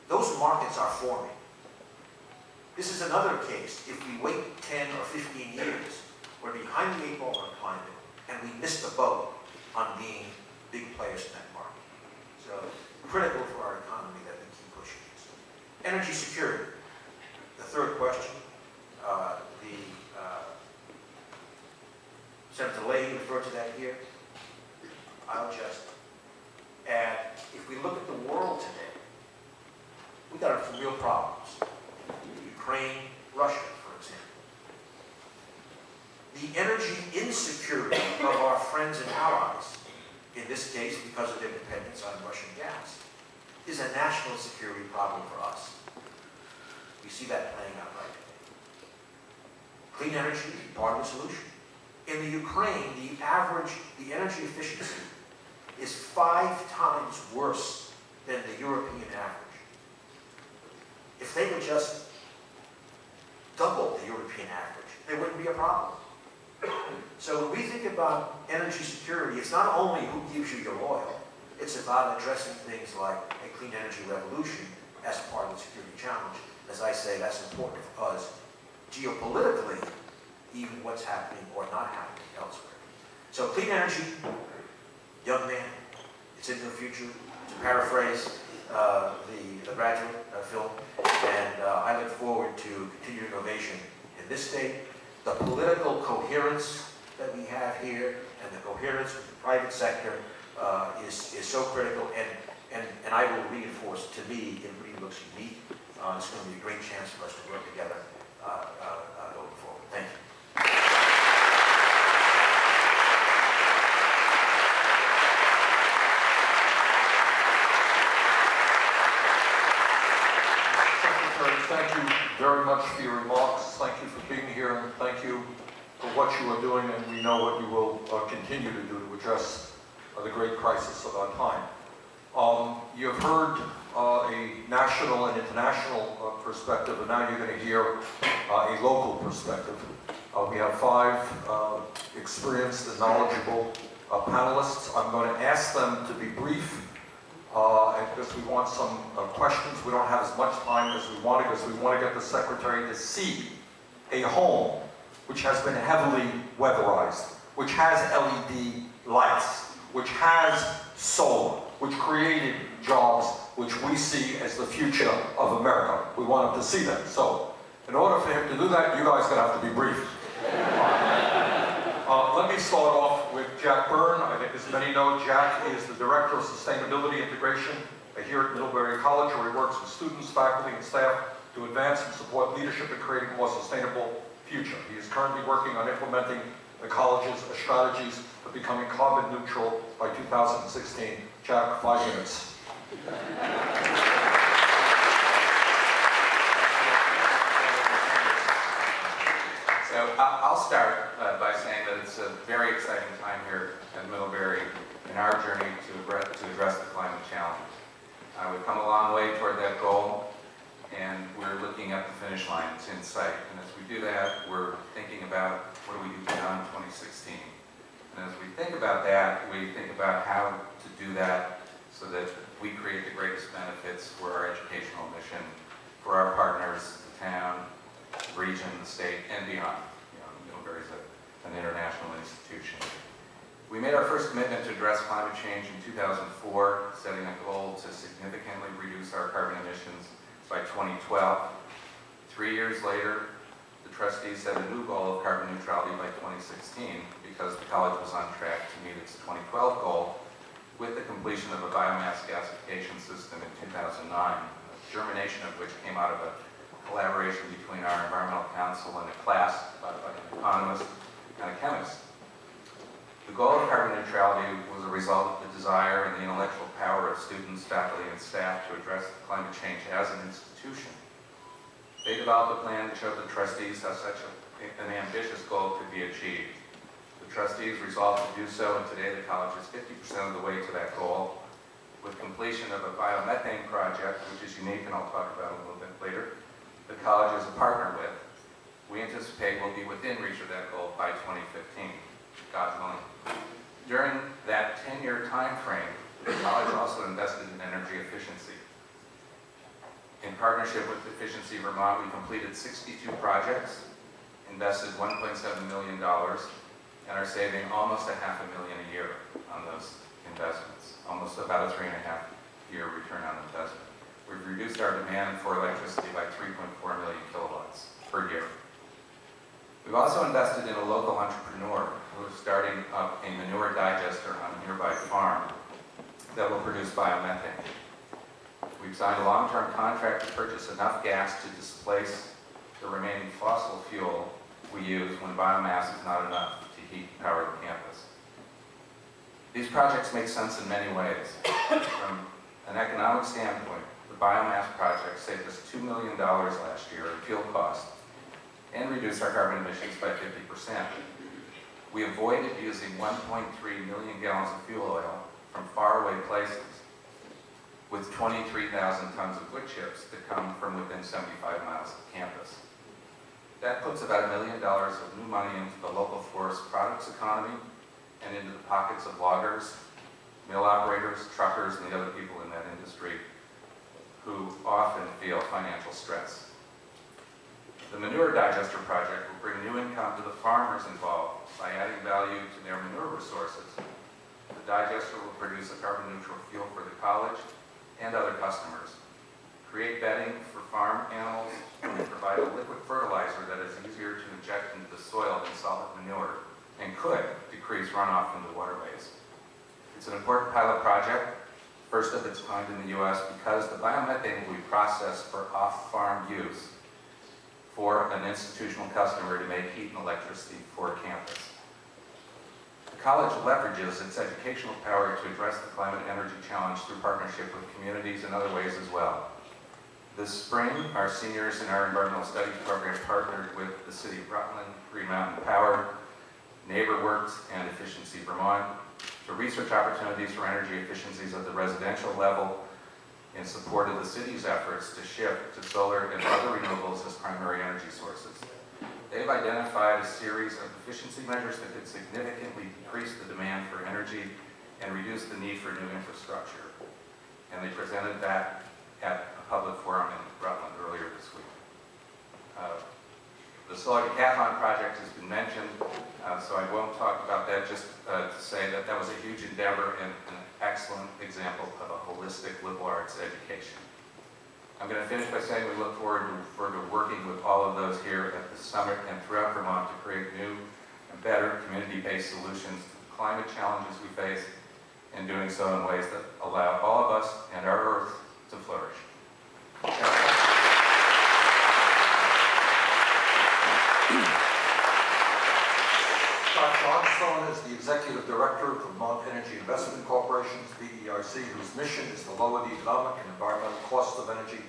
Those markets are forming. This is another case. If we wait 10 or 15 years, we're behind the 8 ball on climate, and we miss the boat on being big players in that market. So critical for our economy that we keep pushing this. Energy security. The third question. Senator Leahy referred to that here. I'll just add, if we look at the world today, we've got some real problems. Ukraine, Russia, for example. The energy insecurity of our friends and allies, in this case because of their dependence on Russian gas, is a national security problem for us. We see that playing out right now. Clean energy is part of the solution. In the Ukraine, the energy efficiency is 5 times worse than the European average. If they would just double the European average, there wouldn't be a problem. So when we think about energy security, it's not only who gives you your oil, it's about addressing things like a clean energy revolution as part of the security challenge. As I say, that's important for us geopolitically, even what's happening or not happening elsewhere. So clean energy, young man, it's in the future, to paraphrase the Graduate film, and I look forward to continued innovation in this state, the political coherence that we have here, and the coherence with the private sector is so critical, and I will reinforce, to me, it really looks unique. It's going to be a great chance for us to work together going forward. Thank you. Secretary, thank you very much for your remarks. Thank you for being here, and thank you for what you are doing, and we know what you will continue to do to address the great crisis of our time. You've heard a national and international perspective, and now you're going to hear a local perspective. We have 5 experienced and knowledgeable panelists. I'm going to ask them to be brief, because we want some questions. We don't have as much time as we want, because we want to get the Secretary to see a home which has been heavily weatherized, which has LED lights, which has solar, which created jobs which we see as the future of America. We want him to see that. So, in order for him to do that, you guys are going to have to be brief. Let me start off with Jack Byrne. I think as many know, Jack is the Director of Sustainability Integration here at Middlebury College, where he works with students, faculty, and staff to advance and support leadership in creating a more sustainable future. He is currently working on implementing the college's strategies for becoming carbon neutral by 2016. Jack, 5 minutes. So I'll start by saying that it's a very exciting time here at Middlebury in our journey to address the climate challenge. We've come a long way toward that goal, and we're looking at the finish line. It's in sight. And as we do that, we're thinking about what do we do beyond 2016. And as we think about that, we think about how to do that so that we create the greatest benefits for our educational mission, for our partners, the town, the region, the state, and beyond. You know, Middlebury is an international institution. We made our first commitment to address climate change in 2004, setting a goal to significantly reduce our carbon emissions by 2012. 3 years later, the trustees set a new goal of carbon neutrality by 2016 because the college was on track to meet its 2012 goal with the completion of a biomass gasification system in 2009, germination of which came out of a collaboration between our environmental council and a class by an economist and a chemist. The goal of carbon neutrality was a result of the desire and the intellectual power of students, faculty, and staff to address climate change as an institution. They developed a plan to show the trustees how such an ambitious goal could be achieved. The trustees resolved to do so, and today the college is 50% of the way to that goal, with completion of a biomethane project, which is unique, and I'll talk about a little bit later. The college is a partner with. We anticipate we'll be within reach of that goal by 2015, God willing. During that 10-year time frame, the college also invested in energy efficiency. In partnership with Efficiency Vermont, we completed 62 projects, invested $1.7 million, and are saving almost $500,000 a year on those investments, almost about a 3.5-year return on investment. We've reduced our demand for electricity by 3.4 million kilowatts per year. We've also invested in a local entrepreneur who is starting up a manure digester on a nearby farm that will produce biomethane. We've signed a long-term contract to purchase enough gas to displace the remaining fossil fuel we use when biomass is not enough to heat and power the campus. These projects make sense in many ways. From an economic standpoint, the biomass project saved us $2 million last year in fuel costs and reduced our carbon emissions by 50%. We avoided using 1.3 million gallons of fuel oil from faraway places, with 23,000 tons of wood chips that come from within 75 miles of campus. That puts about $1 million of new money into the local forest products economy and into the pockets of loggers, mill operators, truckers, and the other people in that industry who often feel financial stress. The manure digester project will bring new income to the farmers involved by adding value to their manure resources. The digester will produce a carbon neutral fuel for the college and other customers, create bedding for farm animals, and provide a liquid fertilizer that is easier to inject into the soil than solid manure and could decrease runoff into waterways. It's an important pilot project, first of its kind in the U.S., because the biomethane will be processed for off-farm use for an institutional customer to make heat and electricity for campus. The college leverages its educational power to address the climate energy challenge through partnership with communities in other ways as well. This spring, our seniors in our environmental studies program partnered with the City of Rutland, Green Mountain Power, NeighborWorks, and Efficiency Vermont to research opportunities for energy efficiencies at the residential level in support of the city's efforts to shift to solar and other renewables as primary energy sources. They've identified a series of efficiency measures that could significantly decrease the demand for energy and reduce the need for new infrastructure. And they presented that at a public forum in Rutland earlier this week. The solar decathlon project has been mentioned, so I won't talk about that, just to say that that was a huge endeavor and an excellent example of a holistic liberal arts education. I'm going to finish by saying we look forward to working with all of those here at the summit and throughout Vermont to create new and better community-based solutions to the climate challenges we face, and doing so in ways that allow all of us and our Earth to flourish. Dr. Armstrong is the Executive Director of the Vermont Energy Investment Corporation, VEIC, whose mission is to lower the economic and environmental costs of energy.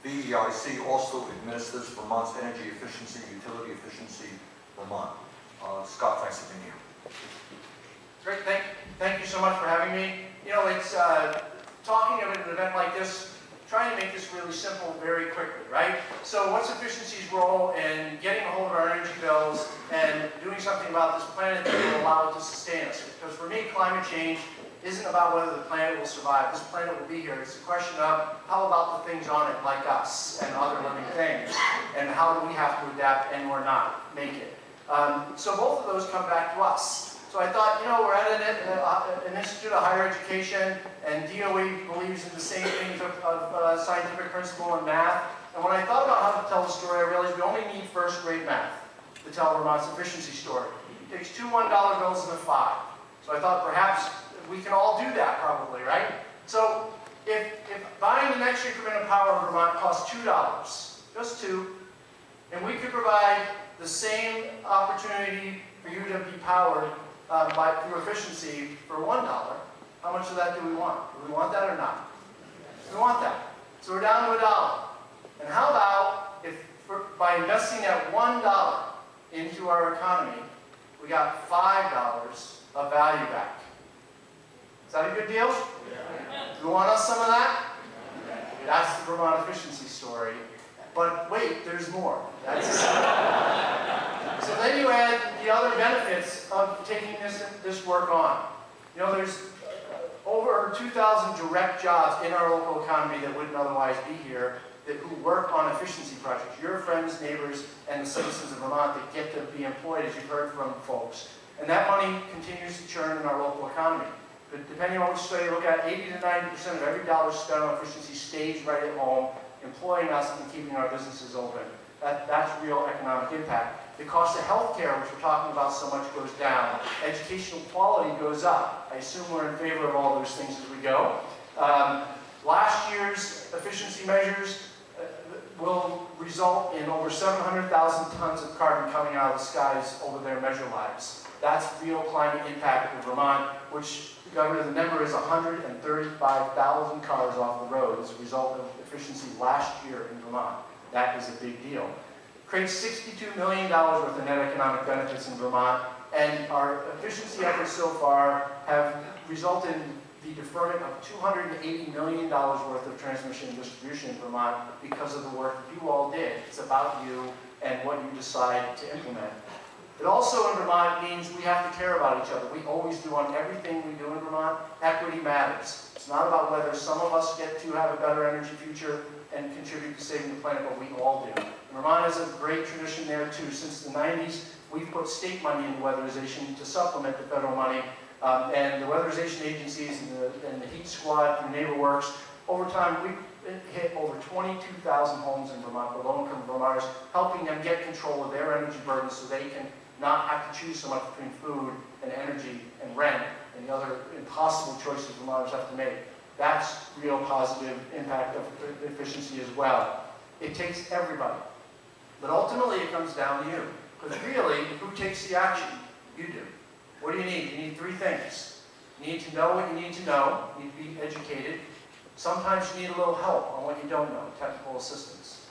VEIC also administers Vermont's Energy Efficiency, Utility Efficiency Vermont. Scott, thanks for being here. Great, thank you so much for having me. You know, it's talking at an event like this, trying to make this really simple very quickly, right? So what's efficiency's role in getting a hold of our energy bills and doing something about this planet that will allow it to sustain us? Because for me, climate change isn't about whether the planet will survive. This planet will be here. It's a question of how about the things on it like us and other living things, and how do we have to adapt and or not make it? So both of those come back to us. So I thought, you know, we're at an institute of higher education, and DOE believes in the same things of scientific principle and math. And when I thought about how to tell the story, I realized we only need first grade math to tell Vermont's efficiency story. It takes two $1 bills and a 5. So I thought perhaps we can all do that probably, right? So if buying an extra increment of power in Vermont costs $2, just 2, and we could provide the same opportunity for you to be powered through efficiency for $1, how much of that do we want? Do we want that or not? We want that. So we're down to $1. And how about if by investing that $1 into our economy, we got $5 of value back? Is that a good deal? Yeah. Do you want us some of that? That's the Vermont efficiency story. But wait, there's more. So then you add the other benefits of taking this work on. You know, there's over 2,000 direct jobs in our local economy that wouldn't otherwise be here who work on efficiency projects. Your friends, neighbors, and the citizens of Vermont that get to be employed, as you've heard from folks. And that money continues to churn in our local economy. But depending on which study you look at, 80 to 90% of every dollar spent on efficiency stays right at home, employing us and keeping our businesses open. That's real economic impact. The cost of healthcare, which we're talking about so much, goes down. Educational quality goes up. I assume we're in favor of all those things as we go. Last year's efficiency measures will result in over 700,000 tons of carbon coming out of the skies over their measure lives. That's real climate impact in Vermont, which the number is 135,000 cars off the road as a result of efficiency last year in Vermont. That is a big deal. Creates $62 million worth of net economic benefits in Vermont, and our efficiency efforts so far have resulted in the deferment of $280 million worth of transmission and distribution in Vermont because of the work that you all did. It's about you and what you decide to implement. It also in Vermont means we have to care about each other. We always do on everything we do in Vermont. Equity matters. It's not about whether some of us get to have a better energy future and contribute to saving the planet, but we all do. Vermont has a great tradition there too. Since the 90s, we've put state money into weatherization to supplement the federal money. And the weatherization agencies and the heat squad through NeighborWorks, over time we've hit over 22,000 homes in Vermont for low-income Vermonters, helping them get control of their energy burden so they can not have to choose so much between food and energy and rent and the other impossible choices Vermonters have to make. That's real positive impact of efficiency as well. It takes everybody. But ultimately it comes down to you. Because really, who takes the action? You do. What do you need? You need three things. You need to know what you need to know. You need to be educated. Sometimes you need a little help on what you don't know, technical assistance.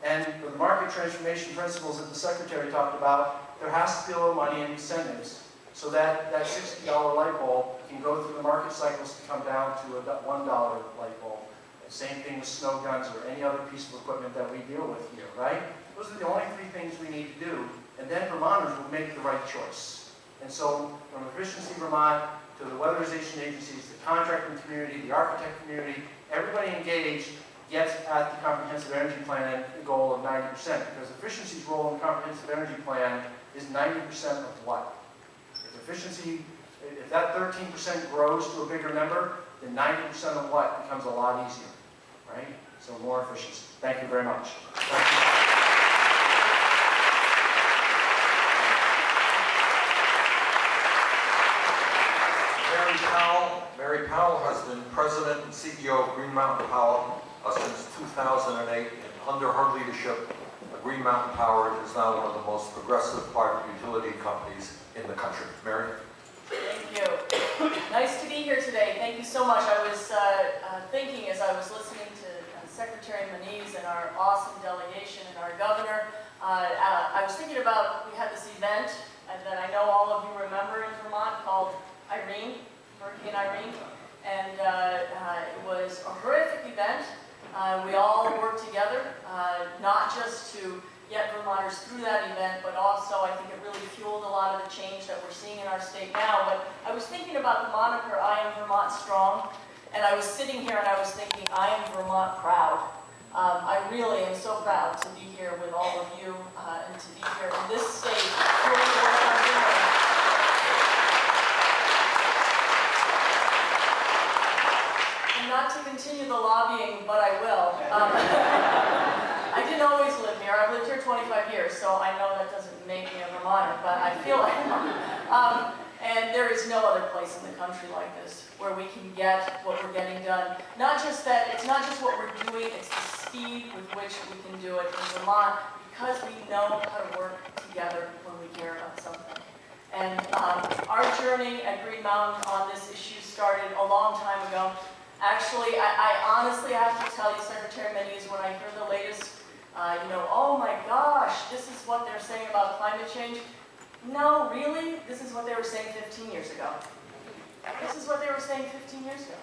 And for the market transformation principles that the Secretary talked about, there has to be a little money and incentives so that that $60 light bulb can go through the market cycles to come down to a $1 light bulb. The same thing with snow guns or any other piece of equipment that we deal with here, right? Those are the only three things we need to do, and then Vermonters will make the right choice. And so, from Efficiency Vermont to the weatherization agencies, the contracting community, the architect community, everybody engaged gets at the comprehensive energy plan the goal of 90%, because efficiency's role in the comprehensive energy plan is 90% of what? If that 13% grows to a bigger number, then 90% of what becomes a lot easier, right? So more efficiency. Thank you very much. Mary Powell has been president and CEO of Green Mountain Power since 2008. And under her leadership, Green Mountain Power is now one of the most progressive private utility companies in the country. Mary? Thank you. Nice to be here today. Thank you so much. I was thinking as I was listening to Secretary Moniz and our awesome delegation and our governor, I was thinking about, we had this event that I know all of you remember in Vermont called Irene, Hurricane Irene, and it was a horrific event. We all worked together, not just to get Vermonters through that event, but also I think it really fueled a lot of the change that we're seeing in our state now. But I was thinking about the moniker, I am Vermont Strong, and I was sitting here and I was thinking, I am Vermont Proud. I really am so proud to be here with all of you and to be here in this state doing the work I'm doing. And not to continue the lobbying, but I will. I didn't always live here. I've lived here 25 years, so I know that doesn't make me a Vermonter, but I feel like and there is no other place in the country like this where we can get what we're getting done. Not just that, it's not just what we're doing, it's the speed with which we can do it in Vermont, because we know how to work together when we care about something. And our journey at Green Mountain on this issue started a long time ago. Actually, I honestly have to tell you, Secretary Moniz, when I hear the latest, oh my gosh, this is what they're saying about climate change. No, really? This is what they were saying 15 years ago. This is what they were saying 15 years ago.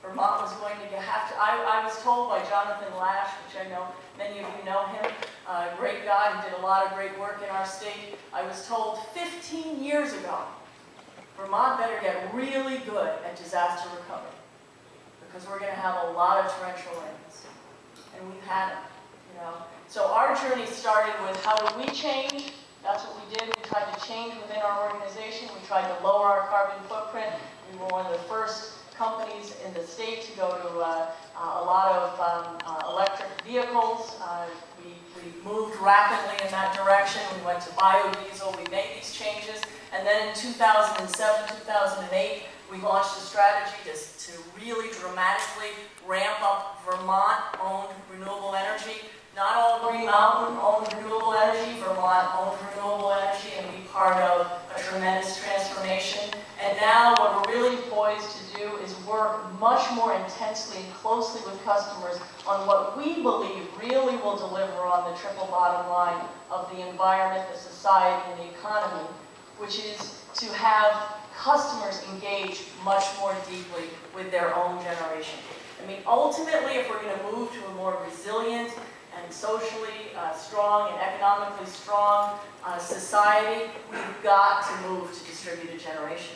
Vermont was going to have to, I was told by Jonathan Lash, which I know many of you know him, a great guy who did a lot of great work in our state. I was told 15 years ago, Vermont better get really good at disaster recovery, because we're going to have a lot of torrential rains. And we've had them, So our journey started with how do we change? That's what we did. We tried to change within our organization. We tried to lower our carbon footprint. We were one of the first companies in the state to go to a lot of electric vehicles. We moved rapidly in that direction. We went to biodiesel. We made these changes. And then in 2007, 2008, we launched a strategy to really dramatically ramp up Vermont-owned renewable energy. Not all Green Mountain owned renewable energy, Vermont owned renewable energy, and be part of a tremendous transformation. And now what we're really poised to do is work much more intensely and closely with customers on what we believe really will deliver on the triple bottom line of the environment, the society, and the economy, which is to have customers engage much more deeply with their own generation. I mean, ultimately, if we're going to move to a more resilient and socially strong and economically strong society, we've got to move to distributed generation.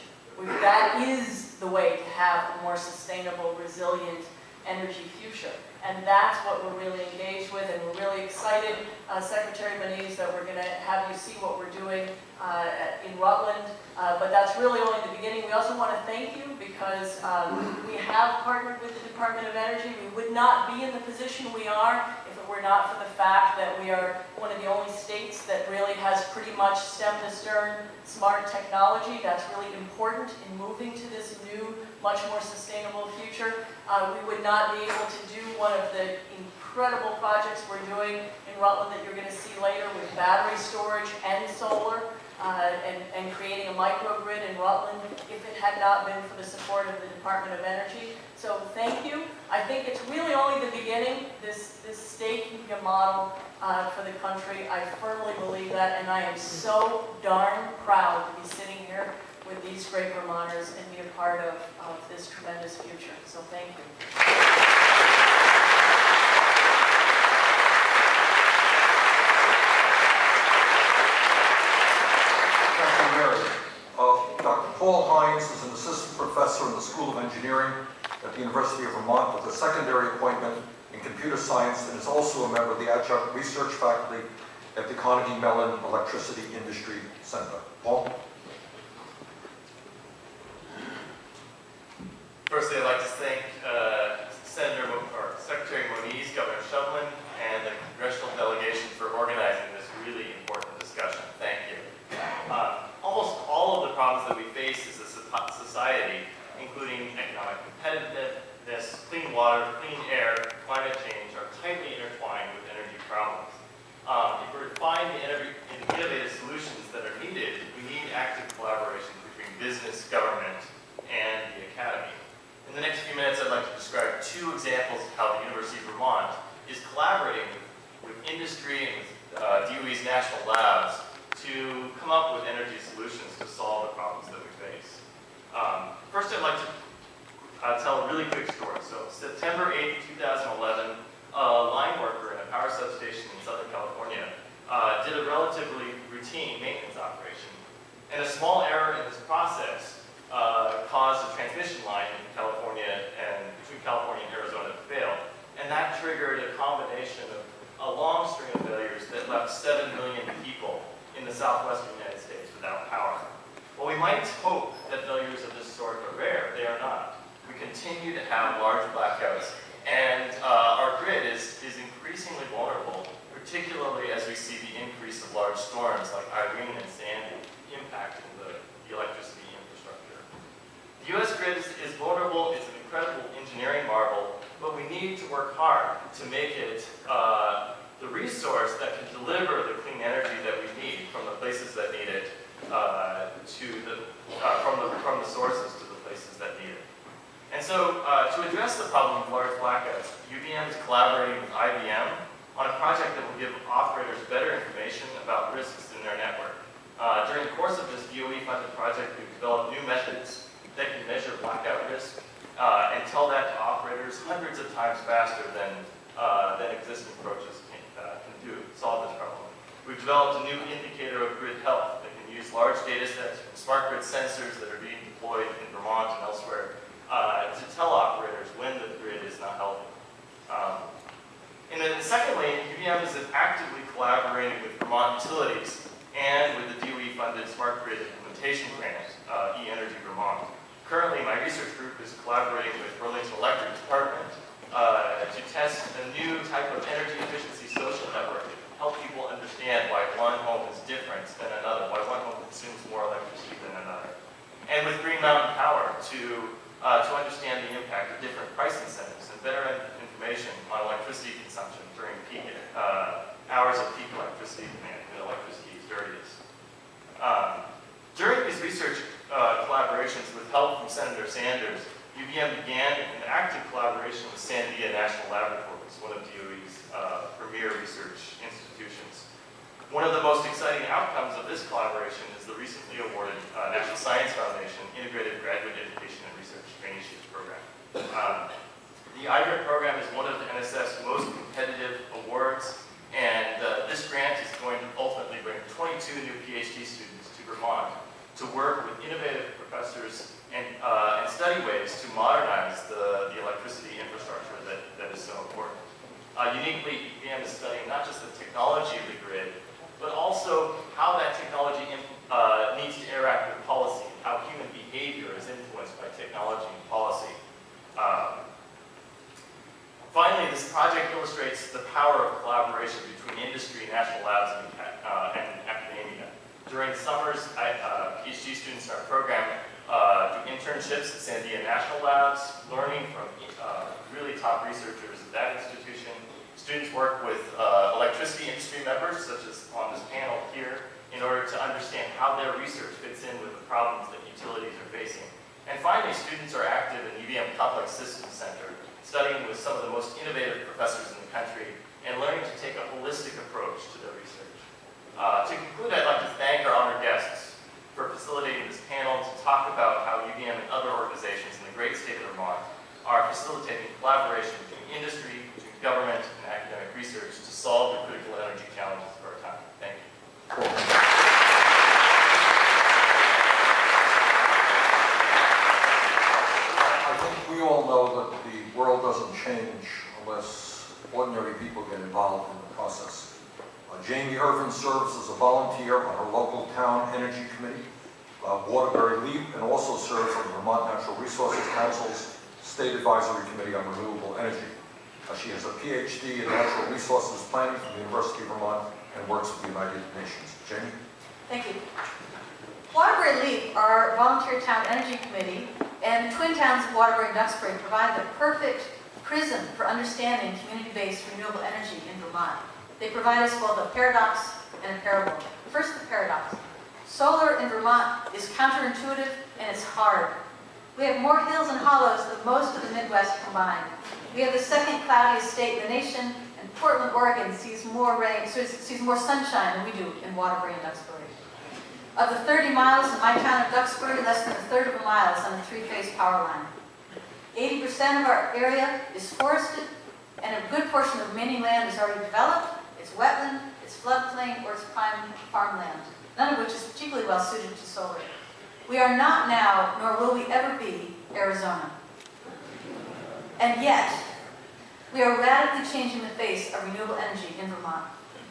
That is the way to have a more sustainable, resilient energy future. And that's what we're really engaged with, and we're really excited, Secretary Moniz, that we're going to have you see what we're doing in Rutland. But that's really only the beginning. We also want to thank you because we have partnered with the Department of Energy. We would not be in the position we are if it if we're not for the fact that we are one of the only states that really has pretty much stem to stern smart technology. That's really important in moving to this new, much more sustainable future. We would not be able to do one of the incredible projects we're doing in Rutland that you're going to see later with battery storage and solar. And creating a microgrid in Rutland if it had not been for the support of the Department of Energy. So thank you. I think it's really only the beginning, this state can be a model for the country. I firmly believe that, and I am so darn proud to be sitting here with these great Vermonters and be a part of this tremendous future. So thank you. Dr. Paul Hines is an assistant professor in the School of Engineering at the University of Vermont with a secondary appointment in computer science and is also a member of the adjunct research faculty at the Carnegie Mellon Electricity Industry Center. Paul? Firstly, I'd like to thank Secretary Moniz, Governor Shumlin, and the congressional delegation for organizing this really important discussion. Thank you. Almost all of the problems that we face as a society, including economic competitiveness, clean water, clean air, climate change, are tightly intertwined with energy problems. If we're to find the innovative solutions that are needed, we need active collaboration between business, government, and the academy. In the next few minutes, I'd like to describe two examples of how the University of Vermont is collaborating with industry and with DOE's national labs to come up with energy solutions to solve the problems that we face. First, I'd like to tell a really quick story. So, September 8, 2011, a line worker in a power substation in Southern California did a relatively routine maintenance operation. And a small error in this process caused a transmission line in California and between California and Arizona to fail. And that triggered a combination of a long string of failures that left 7 million people in the southwestern United States without power. While we might hope that failures of this sort are rare, they are not. We continue to have large blackouts, and our grid is increasingly vulnerable, particularly as we see the increase of large storms like Irene and Sandy impacting the electricity infrastructure. The U.S. grid is vulnerable, it's an incredible engineering marvel, but we need to work hard to make it the resource that can deliver the clean energy that we need from the places that need it from the sources to the places that need it. And so to address the problem of large blackouts, UVM is collaborating with IBM on a project that will give operators better information about risks in their network. During the course of this DOE-funded project, we've developed new methods that can measure blackout risk and tell that to operators hundreds of times faster than existing approaches can solve this problem. We've developed a new indicator of grid health that can use large data sets from smart grid sensors that are being deployed in Vermont and elsewhere to tell operators when the grid is not healthy. And then secondly, UVM is actively collaborating with Vermont utilities and with the DOE-funded Smart Grid Implementation Grant, e-Energy Vermont. Currently, my research group is collaborating with Burlington Electric Department to test a new type of energy efficiency social network that can help people understand why one home is different than another, why one home consumes more electricity than another. And with Green Mountain Power to understand the impact of different price incentives and better information on electricity consumption during peak hours of peak electricity demand when electricity is dirtiest. During these research collaborations with help from Senator Sanders, UVM began an active collaboration with Sandia National Laboratories, one of DOE's premier research institutions. One of the most exciting outcomes of this collaboration is the recently awarded National Science Foundation Integrated Graduate Education and Research Traineeship Program. The IGRAD program is one of the NSF's most competitive awards, and this grant is going to ultimately bring 22 new PhD students to Vermont to work with innovative professors and study ways to modernize the electricity infrastructure that is so important. Uniquely, UVM is studying not just the technology of the grid, but also how that technology needs to interact with policy, and how human behavior is influenced by technology and policy. Finally, this project illustrates the power of collaboration between industry, national labs, and academia. During the summers, PhD students in our program do internships at Sandia National Labs, learning from really top researchers at that institution. Students work with electricity industry members, such as on this panel here, in order to understand how their research fits in with the problems that utilities are facing. And finally, students are active in UVM Complex Systems Center, studying with some of the most innovative professors in the country and learning to take a holistic approach to their research. To conclude, I'd like to thank our honored guests for facilitating this panel to talk about how UVM and other organizations in the great state of Vermont are facilitating collaboration between industry, between government, and academic research to solve the critical energy challenges of our time. Thank you. I think we all know that the world doesn't change unless ordinary people get involved in the process. Jamie Irvin serves as a volunteer on her local town energy committee, Waterbury Leap, and also serves on the Vermont Natural Resources Council's State Advisory Committee on Renewable Energy. She has a PhD in Natural Resources Planning from the University of Vermont and works with the United Nations. Jamie? Thank you. Waterbury Leap, our volunteer town energy committee, and the twin towns of Waterbury and Duxbury provide the perfect prism for understanding community-based renewable energy in Vermont. They provide us both a paradox and a parable. First, the paradox. Solar in Vermont is counterintuitive and it's hard. We have more hills and hollows than most of the Midwest combined. We have the second cloudiest state in the nation, and Portland, Oregon sees more rain, sees more sunshine than we do in Waterbury and Duxbury. Of the 30 miles in my town of Duxbury, less than a third of a mile is on a three-phase power line. 80% of our area is forested, and a good portion of remaining land is already developed. It's wetland, it's floodplain, or it's prime farmland, none of which is particularly well suited to solar. We are not now, nor will we ever be, Arizona. And yet, we are radically changing the face of renewable energy in Vermont.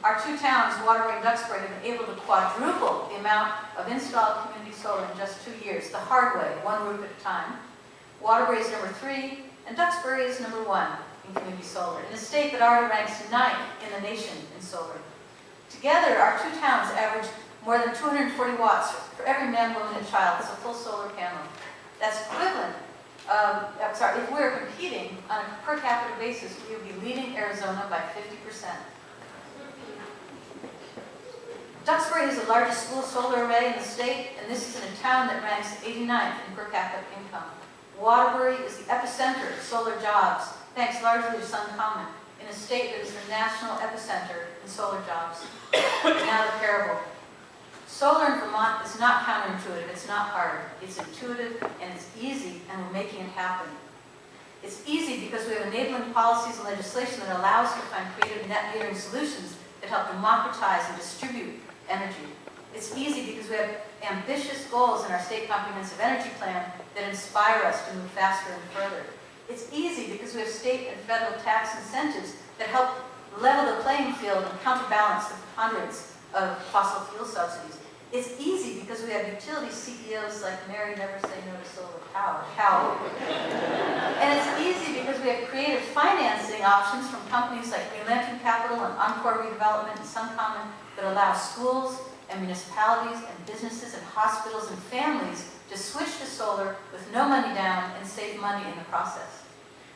Our two towns, Waterbury and Duxbury, have been able to quadruple the amount of installed community solar in just 2 years, the hard way, one roof at a time. Waterbury is number 3, and Duxbury is number 1 in community solar, in a state that already ranks 9th in the nation in solar. Together, our two towns average more than 240 watts for every man, woman, and child. It's a full solar panel. That's equivalent. If we were competing on a per capita basis, we would be leading Arizona by 50%. Duxbury is the largest school solar array in the state, and this is in a town that ranks 89th in per capita income. Waterbury is the epicenter of solar jobs, thanks largely to Sun Common, in a state that is the national epicenter in solar jobs. Now the parable. Solar in Vermont is not counterintuitive, it's not hard. It's intuitive and it's easy, and we're making it happen. It's easy because we have enabling policies and legislation that allow us to find creative net metering solutions that help democratize and distribute energy. It's easy because we have ambitious goals in our state comprehensive energy plan that inspire us to move faster and further. It's easy because we have state and federal tax incentives that help level the playing field and counterbalance the preponderance of fossil fuel subsidies. It's easy because we have utility CEOs like Mary Never Say No to Solar Power. And it's easy because we have creative financing options from companies like Green Lantern Capital and Encore Redevelopment and Sun Common that allow schools and municipalities and businesses and hospitals and families to switch to solar with no money down and save money in the process.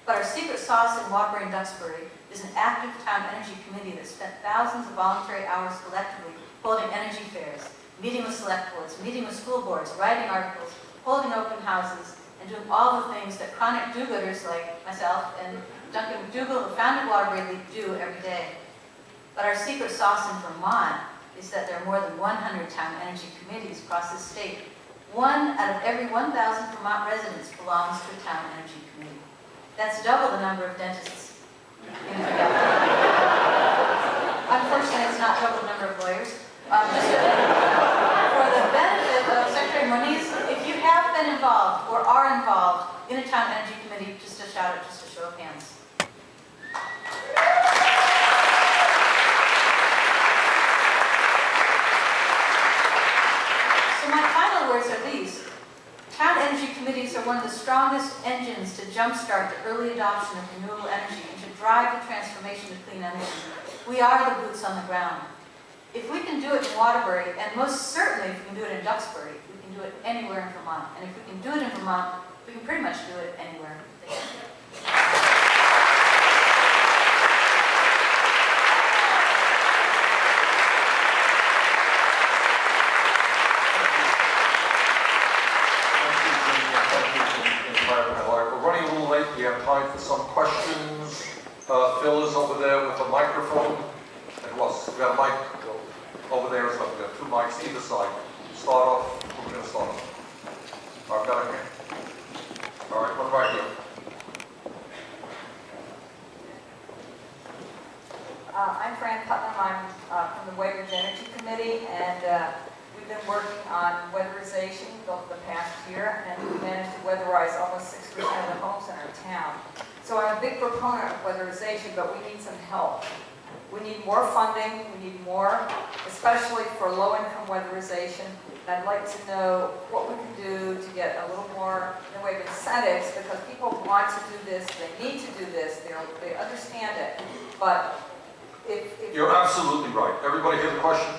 But our secret sauce in Waterbury and Duxbury is an active town energy committee that spent thousands of voluntary hours collectively holding energy fairs, meeting with select boards, meeting with school boards, writing articles, holding open houses, and doing all the things that chronic do-gooders like myself and Duncan McDougall, who founded Waterbury Leap, do every day. But our secret sauce in Vermont is that there are more than 100 town energy committees across the state. 1 out of every 1,000 Vermont residents belongs to a town energy committee. That's double the number of dentists in Vermont. Unfortunately, it's not double the number of lawyers. Just for the benefit of Secretary Moniz, if you have been involved or are involved in a town energy committee, just a shout out, just a show of hands. So my final words are these. Town energy committees are one of the strongest engines to jumpstart the early adoption of renewable energy and to drive the transformation to clean energy. We are the boots on the ground. If we can do it in Waterbury, and most certainly if we can do it in Duxbury, we can do it anywhere in Vermont. And if we can do it in Vermont, we can pretty much do it anywhere. We're running a little late. We have time for some questions. Phil is over there with a microphone. And who else? We got a mic over there as well. We have two mics either side. Start off. Who are we going to start off? I've got it here. All right, one right here. I'm Fran Putnam. I'm from the Waivers Energy Committee, and we've been working on weatherization over the past year, and we managed to weatherize almost 6% of the homes in our town. So I'm a big proponent of weatherization, but we need some help. We need more funding, we need more, especially for low-income weatherization. And I'd like to know what we can do to get a little more in the way of incentives, because people want to do this, they need to do this, they understand it. But if You're absolutely right. Everybody hear the question?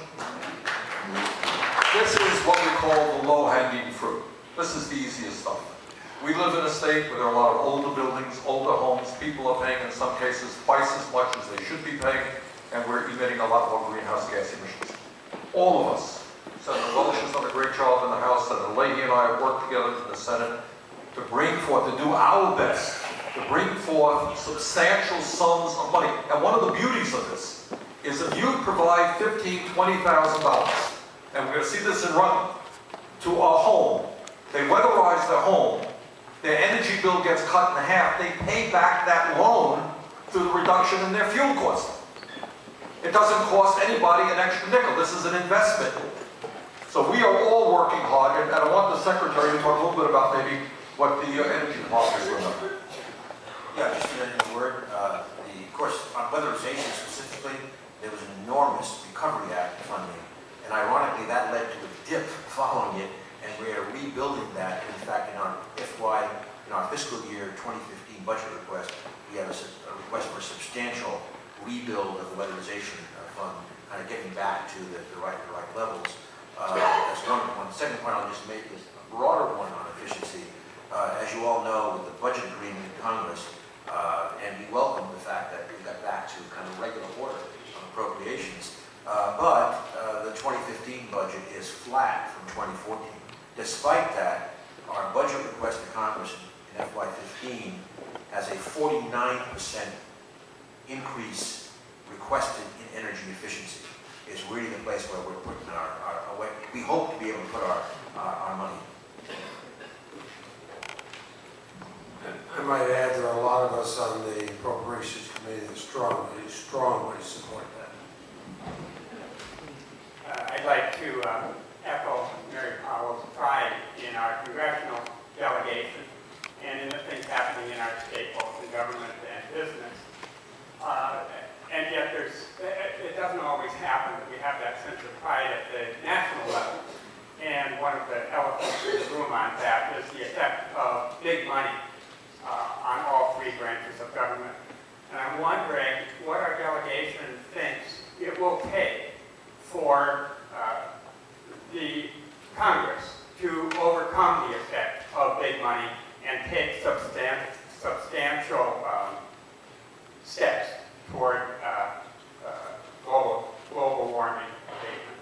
This is what we call the low-hanging fruit. This is the easiest stuff. We live in a state where there are a lot of older buildings, older homes. People are paying, in some cases, twice as much as they should be paying, and we're emitting a lot more greenhouse gas emissions. All of us. Senator Welch has done a great job in the House. Senator Leahy and I have worked together in the Senate to bring forth, to do our best, to bring forth substantial sums of money. And one of the beauties of this is if you provide $15,000, $20,000, and we're going to see this in Rutland, to a home, they weatherize their home, their energy bill gets cut in half, they pay back that loan through the reduction in their fuel cost. It doesn't cost anybody an extra nickel. This is an investment. So we are all working hard, and I want the Secretary to talk a little bit about maybe what the energy department is doing. Yeah, just in a word, of course, on weatherization specifically, there was an enormous Recovery Act funding, and ironically, that led to a dip following it, and we are rebuilding that. In fact, in our fiscal year 2015 budget request, we have a request for a substantial rebuild of the weatherization fund, kind of getting back to the right levels. That's one point. The second point I'll just make is a broader one on efficiency. As you all know, with the budget agreement in Congress, and we welcome the fact that we got back to kind of regular order on appropriations, but the 2015 budget is flat from 2014. Despite that, our budget request to Congress in FY15 has a 49% increase requested in energy efficiency. Is really the place where we're putting our way. We hope to be able to put our money. I might add there are a lot of us on the Appropriations Committee that strongly support that. I'd like to echo Mary Powell's pride in our congressional delegation and in the things happening in our state, both in government and business. And yet it doesn't always happen that we have that sense of pride at the national level. And one of the elephants in the room on that is the effect of big money on all three branches of government. And I'm wondering what our delegation thinks it will take for the Congress to overcome the effect of big money and take substantial steps toward global warming abatement.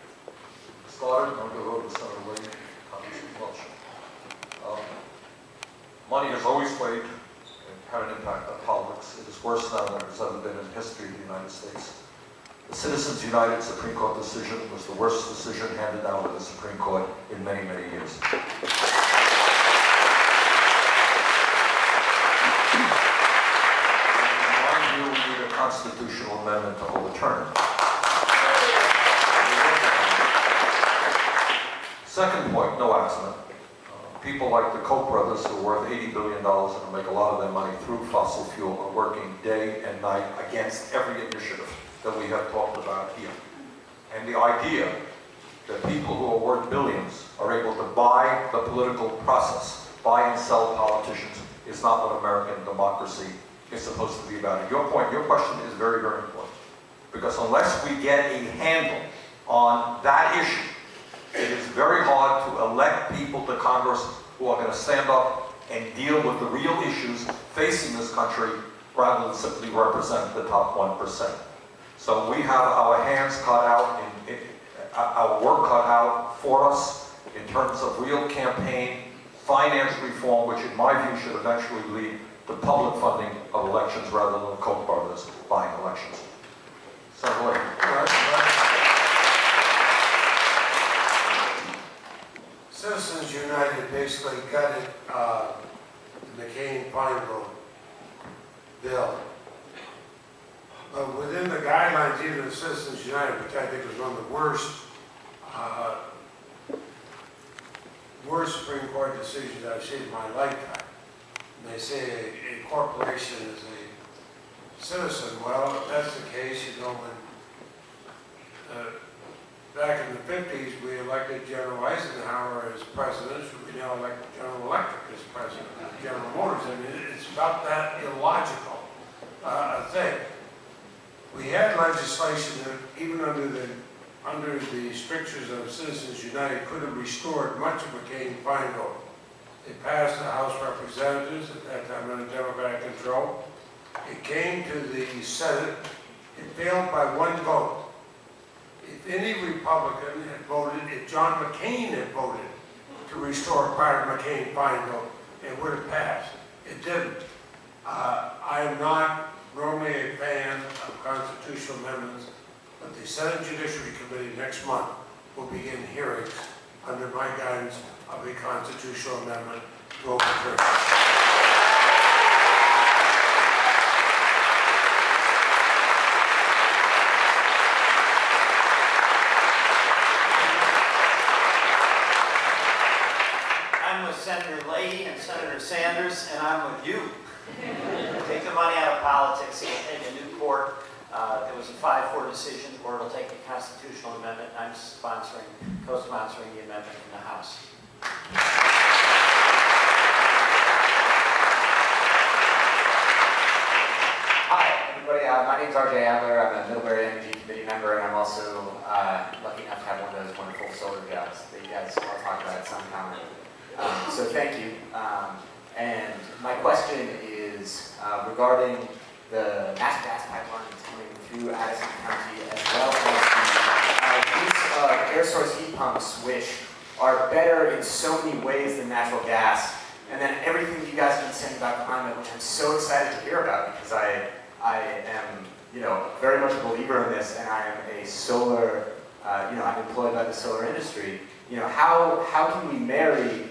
Started, and I'll go over to Senator Leahy, Congressman Welch. Money has always played and had an impact on politics. It is worse now than it has ever been in the history of the United States. The Citizens United Supreme Court decision was the worst decision handed down to the Supreme Court in many, many years. We need a constitutional amendment to overturn it. Second point, no accident. People like the Koch brothers, who are worth $80 billion and who make a lot of their money through fossil fuel, are working day and night against every initiative that we have talked about here. And the idea that people who are worth billions are able to buy the political process, buy and sell politicians, is not what American democracy is supposed to be about. Your question is very, very important. Because unless we get a handle on that issue, it is very hard to elect people to Congress who are going to stand up and deal with the real issues facing this country rather than simply represent the top 1%. So we have our hands cut out, our work cut out for us in terms of real campaign, finance reform, which in my view should eventually lead to public funding of elections rather than the Koch brothers buying elections. Senator Lee. Citizens United basically gutted the McCain-Feingold bill. But within the guidelines, even of Citizens United, which I think is one of the worst Supreme Court decisions I've seen in my lifetime. And they say a corporation is a citizen. Well, if that's the case, you know, when back in the 50s, we elected General Eisenhower as president. We now elect General Electric as president, General Motors. I mean, it's about that illogical thing. We had legislation that, even under the strictures of Citizens United, could have restored much of McCain-Feingold. It passed the House of Representatives, at that time under Democratic control. It came to the Senate. It failed by one vote. If any Republican had voted, if John McCain had voted to restore part of McCain-Feingold, it would have passed. It didn't. I am not normally a fan of constitutional amendments, but the Senate Judiciary Committee next month will begin hearings under my guidance of a constitutional amendment to overturn it. Senator Leahy and Senator Sanders, and I'm with you. Take the money out of politics, it'll take a new court. It was a 5-4 decision. The court will take a constitutional amendment. I'm co-sponsoring the amendment in the House. Hi, everybody. My name's RJ Adler. I'm a Middlebury Energy Committee member, and I'm also lucky enough to have one of those wonderful solar jobs that you guys all talk about at some time. So thank you. And my question is regarding the natural gas pipelines coming through Addison County, as well as the use of air source heat pumps, which are better in so many ways than natural gas. And then everything you guys have been saying about climate, which I'm so excited to hear about, because I am, very much a believer in this, and I am a solar, I'm employed by the solar industry. How can we marry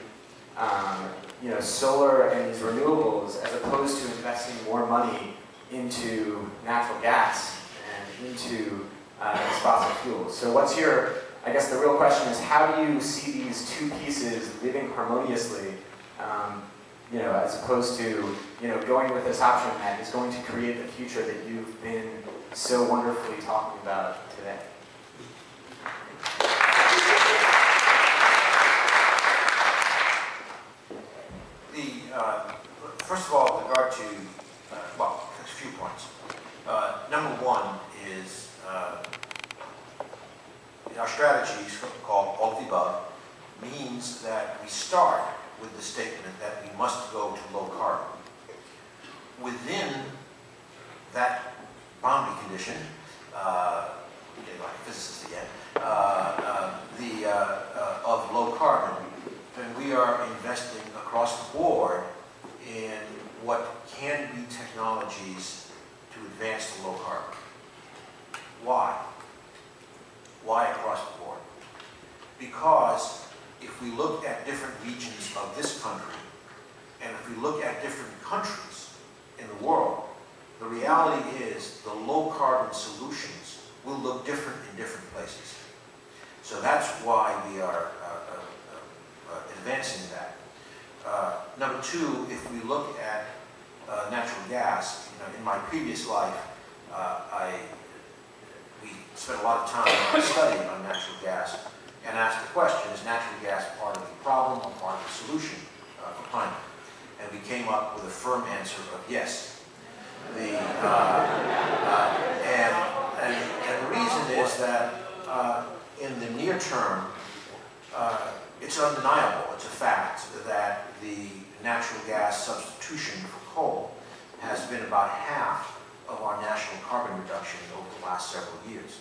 solar and these renewables, as opposed to investing more money into natural gas and into these fossil fuels? So what's I guess the real question is, how do you see these two pieces living harmoniously, as opposed to, going with this option that is going to create the future that you've been so wonderfully talking about today? First of all, with regard to, a few points. Number one is our strategy, called all of the above, means that we start with the statement that we must go to low carbon. Within that boundary condition, like a physicist again, of low carbon, then we are investing across the board in what can be technologies to advance to low carbon. Why? Why across the board? Because if we look at different regions of this country, and if we look at different countries in the world, the reality is the low carbon solutions will look different in different places. So that's why we are advancing that. Number two, if we look at natural gas, in my previous life, we spent a lot of time studying on natural gas and asked the question, is natural gas part of the problem or part of the solution for climate? And we came up with a firm answer of yes. And the reason is that in the near term, it's undeniable, it's a fact, that the natural gas substitution for coal has been about half of our national carbon reduction over the last several years.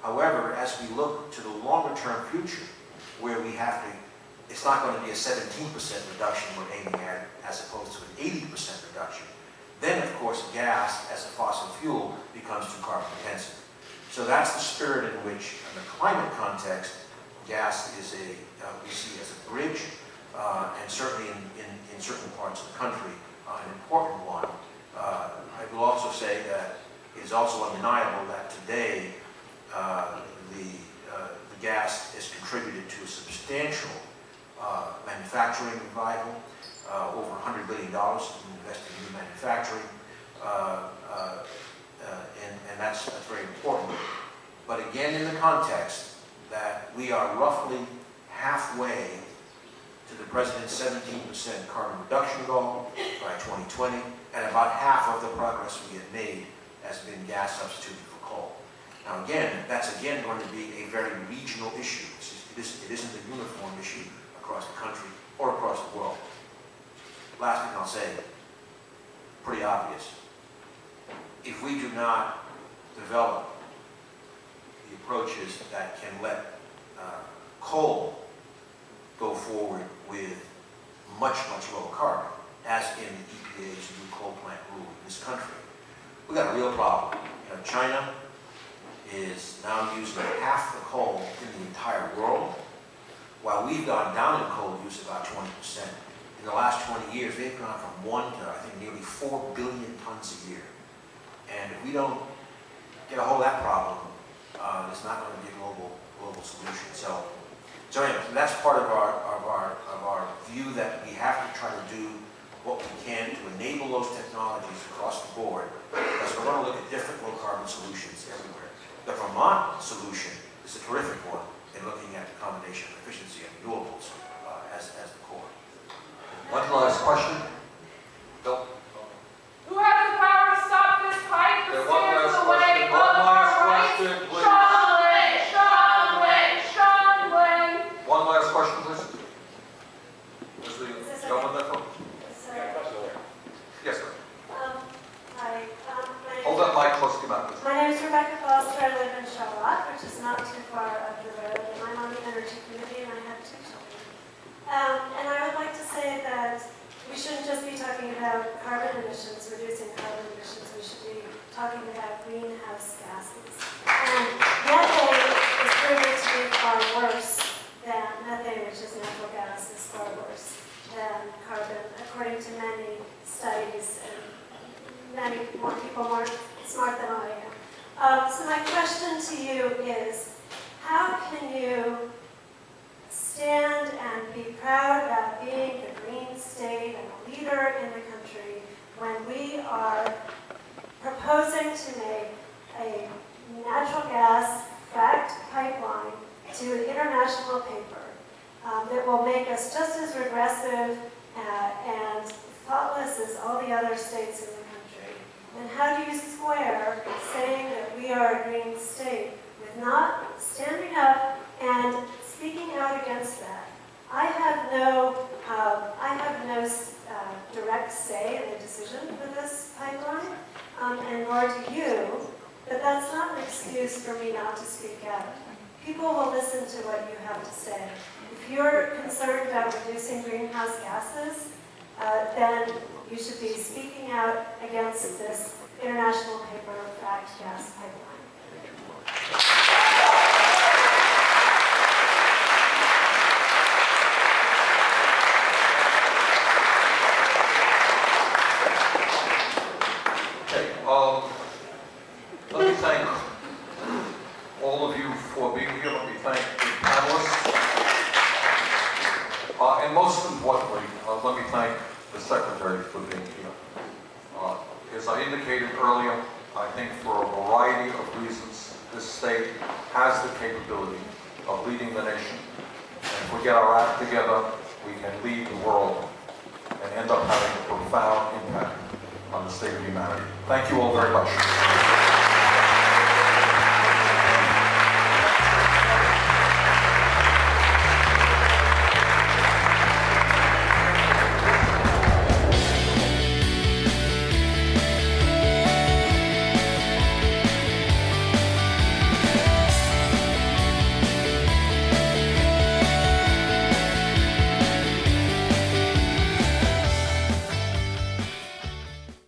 However, as we look to the longer-term future, where we have to, it's not going to be a 17% reduction we're aiming at, as opposed to an 80% reduction, then of course gas as a fossil fuel becomes too carbon intensive. So that's the spirit in which, in the climate context, gas is we see as a bridge, and certainly in certain parts of the country, an important one. I will also say that it is also undeniable that today the gas has contributed to a substantial manufacturing revival, over $100 billion invested in new manufacturing, and that's very important. But again, in the context that we are roughly halfway to the President's 17% carbon reduction goal by 2020, and about half of the progress we have made has been gas substituted for coal. Now again, that's again going to be a very regional issue. It isn't a uniform issue across the country or across the world. Last thing I'll say, pretty obvious. If we do not develop the approaches that can let coal go forward with much, much lower carbon, as in the EPA's new coal plant rule in this country, we've got a real problem. You know, China is now using half the coal in the entire world, while we've gone down in coal use about 20%. In the last 20 years, they've gone from 1 to, I think, nearly 4 billion tons a year. And if we don't get a hold of that problem, it's not going to be a global solution. So anyway, that's part of our view that we have to try to do what we can to enable those technologies across the board, because we're going to look at different low carbon solutions everywhere. The Vermont solution is a terrific one in looking at the combination of efficiency and renewables as the core. One last question. Bill? Who has the power to stop this pipe that stands in the way of our rights? Sean Wayne. One last question, please. Is the gentleman there? Yes, sir. Hi. Hold that mic close to your mouth. My name is Rebecca Foster. I live in Charlotte, which is not too far up the road. And I'm on the Energy Committee, and I have 2 children. And I would like to say that we shouldn't just be talking about carbon emissions, reducing carbon emissions. We should be talking about greenhouse gases. And methane is proven to be far worse than methane, which is natural gas, is far worse than carbon, according to many studies and many more people more smart than I am. So my question to you is, how can you stand and be proud about being the green state and a leader in the country when we are proposing to make a natural gas fracked pipeline to an international paper that will make us just as regressive and thoughtless as all the other states in the country? And how do you square saying that we are a green state with not standing up and speaking out against that? I have no direct say in the decision for this pipeline, and nor do you, but that's not an excuse for me not to speak out. People will listen to what you have to say. If you're concerned about reducing greenhouse gases, then you should be speaking out against this international paper fracked gas pipeline. Let me thank all of you for being here. Let me thank the panelists. And most importantly, let me thank the Secretary for being here. As I indicated earlier, I think for a variety of reasons, this state has the capability of leading the nation. And if we get our act together, we can lead the world and end up having a profound impact on the state of humanity. Thank you all very much.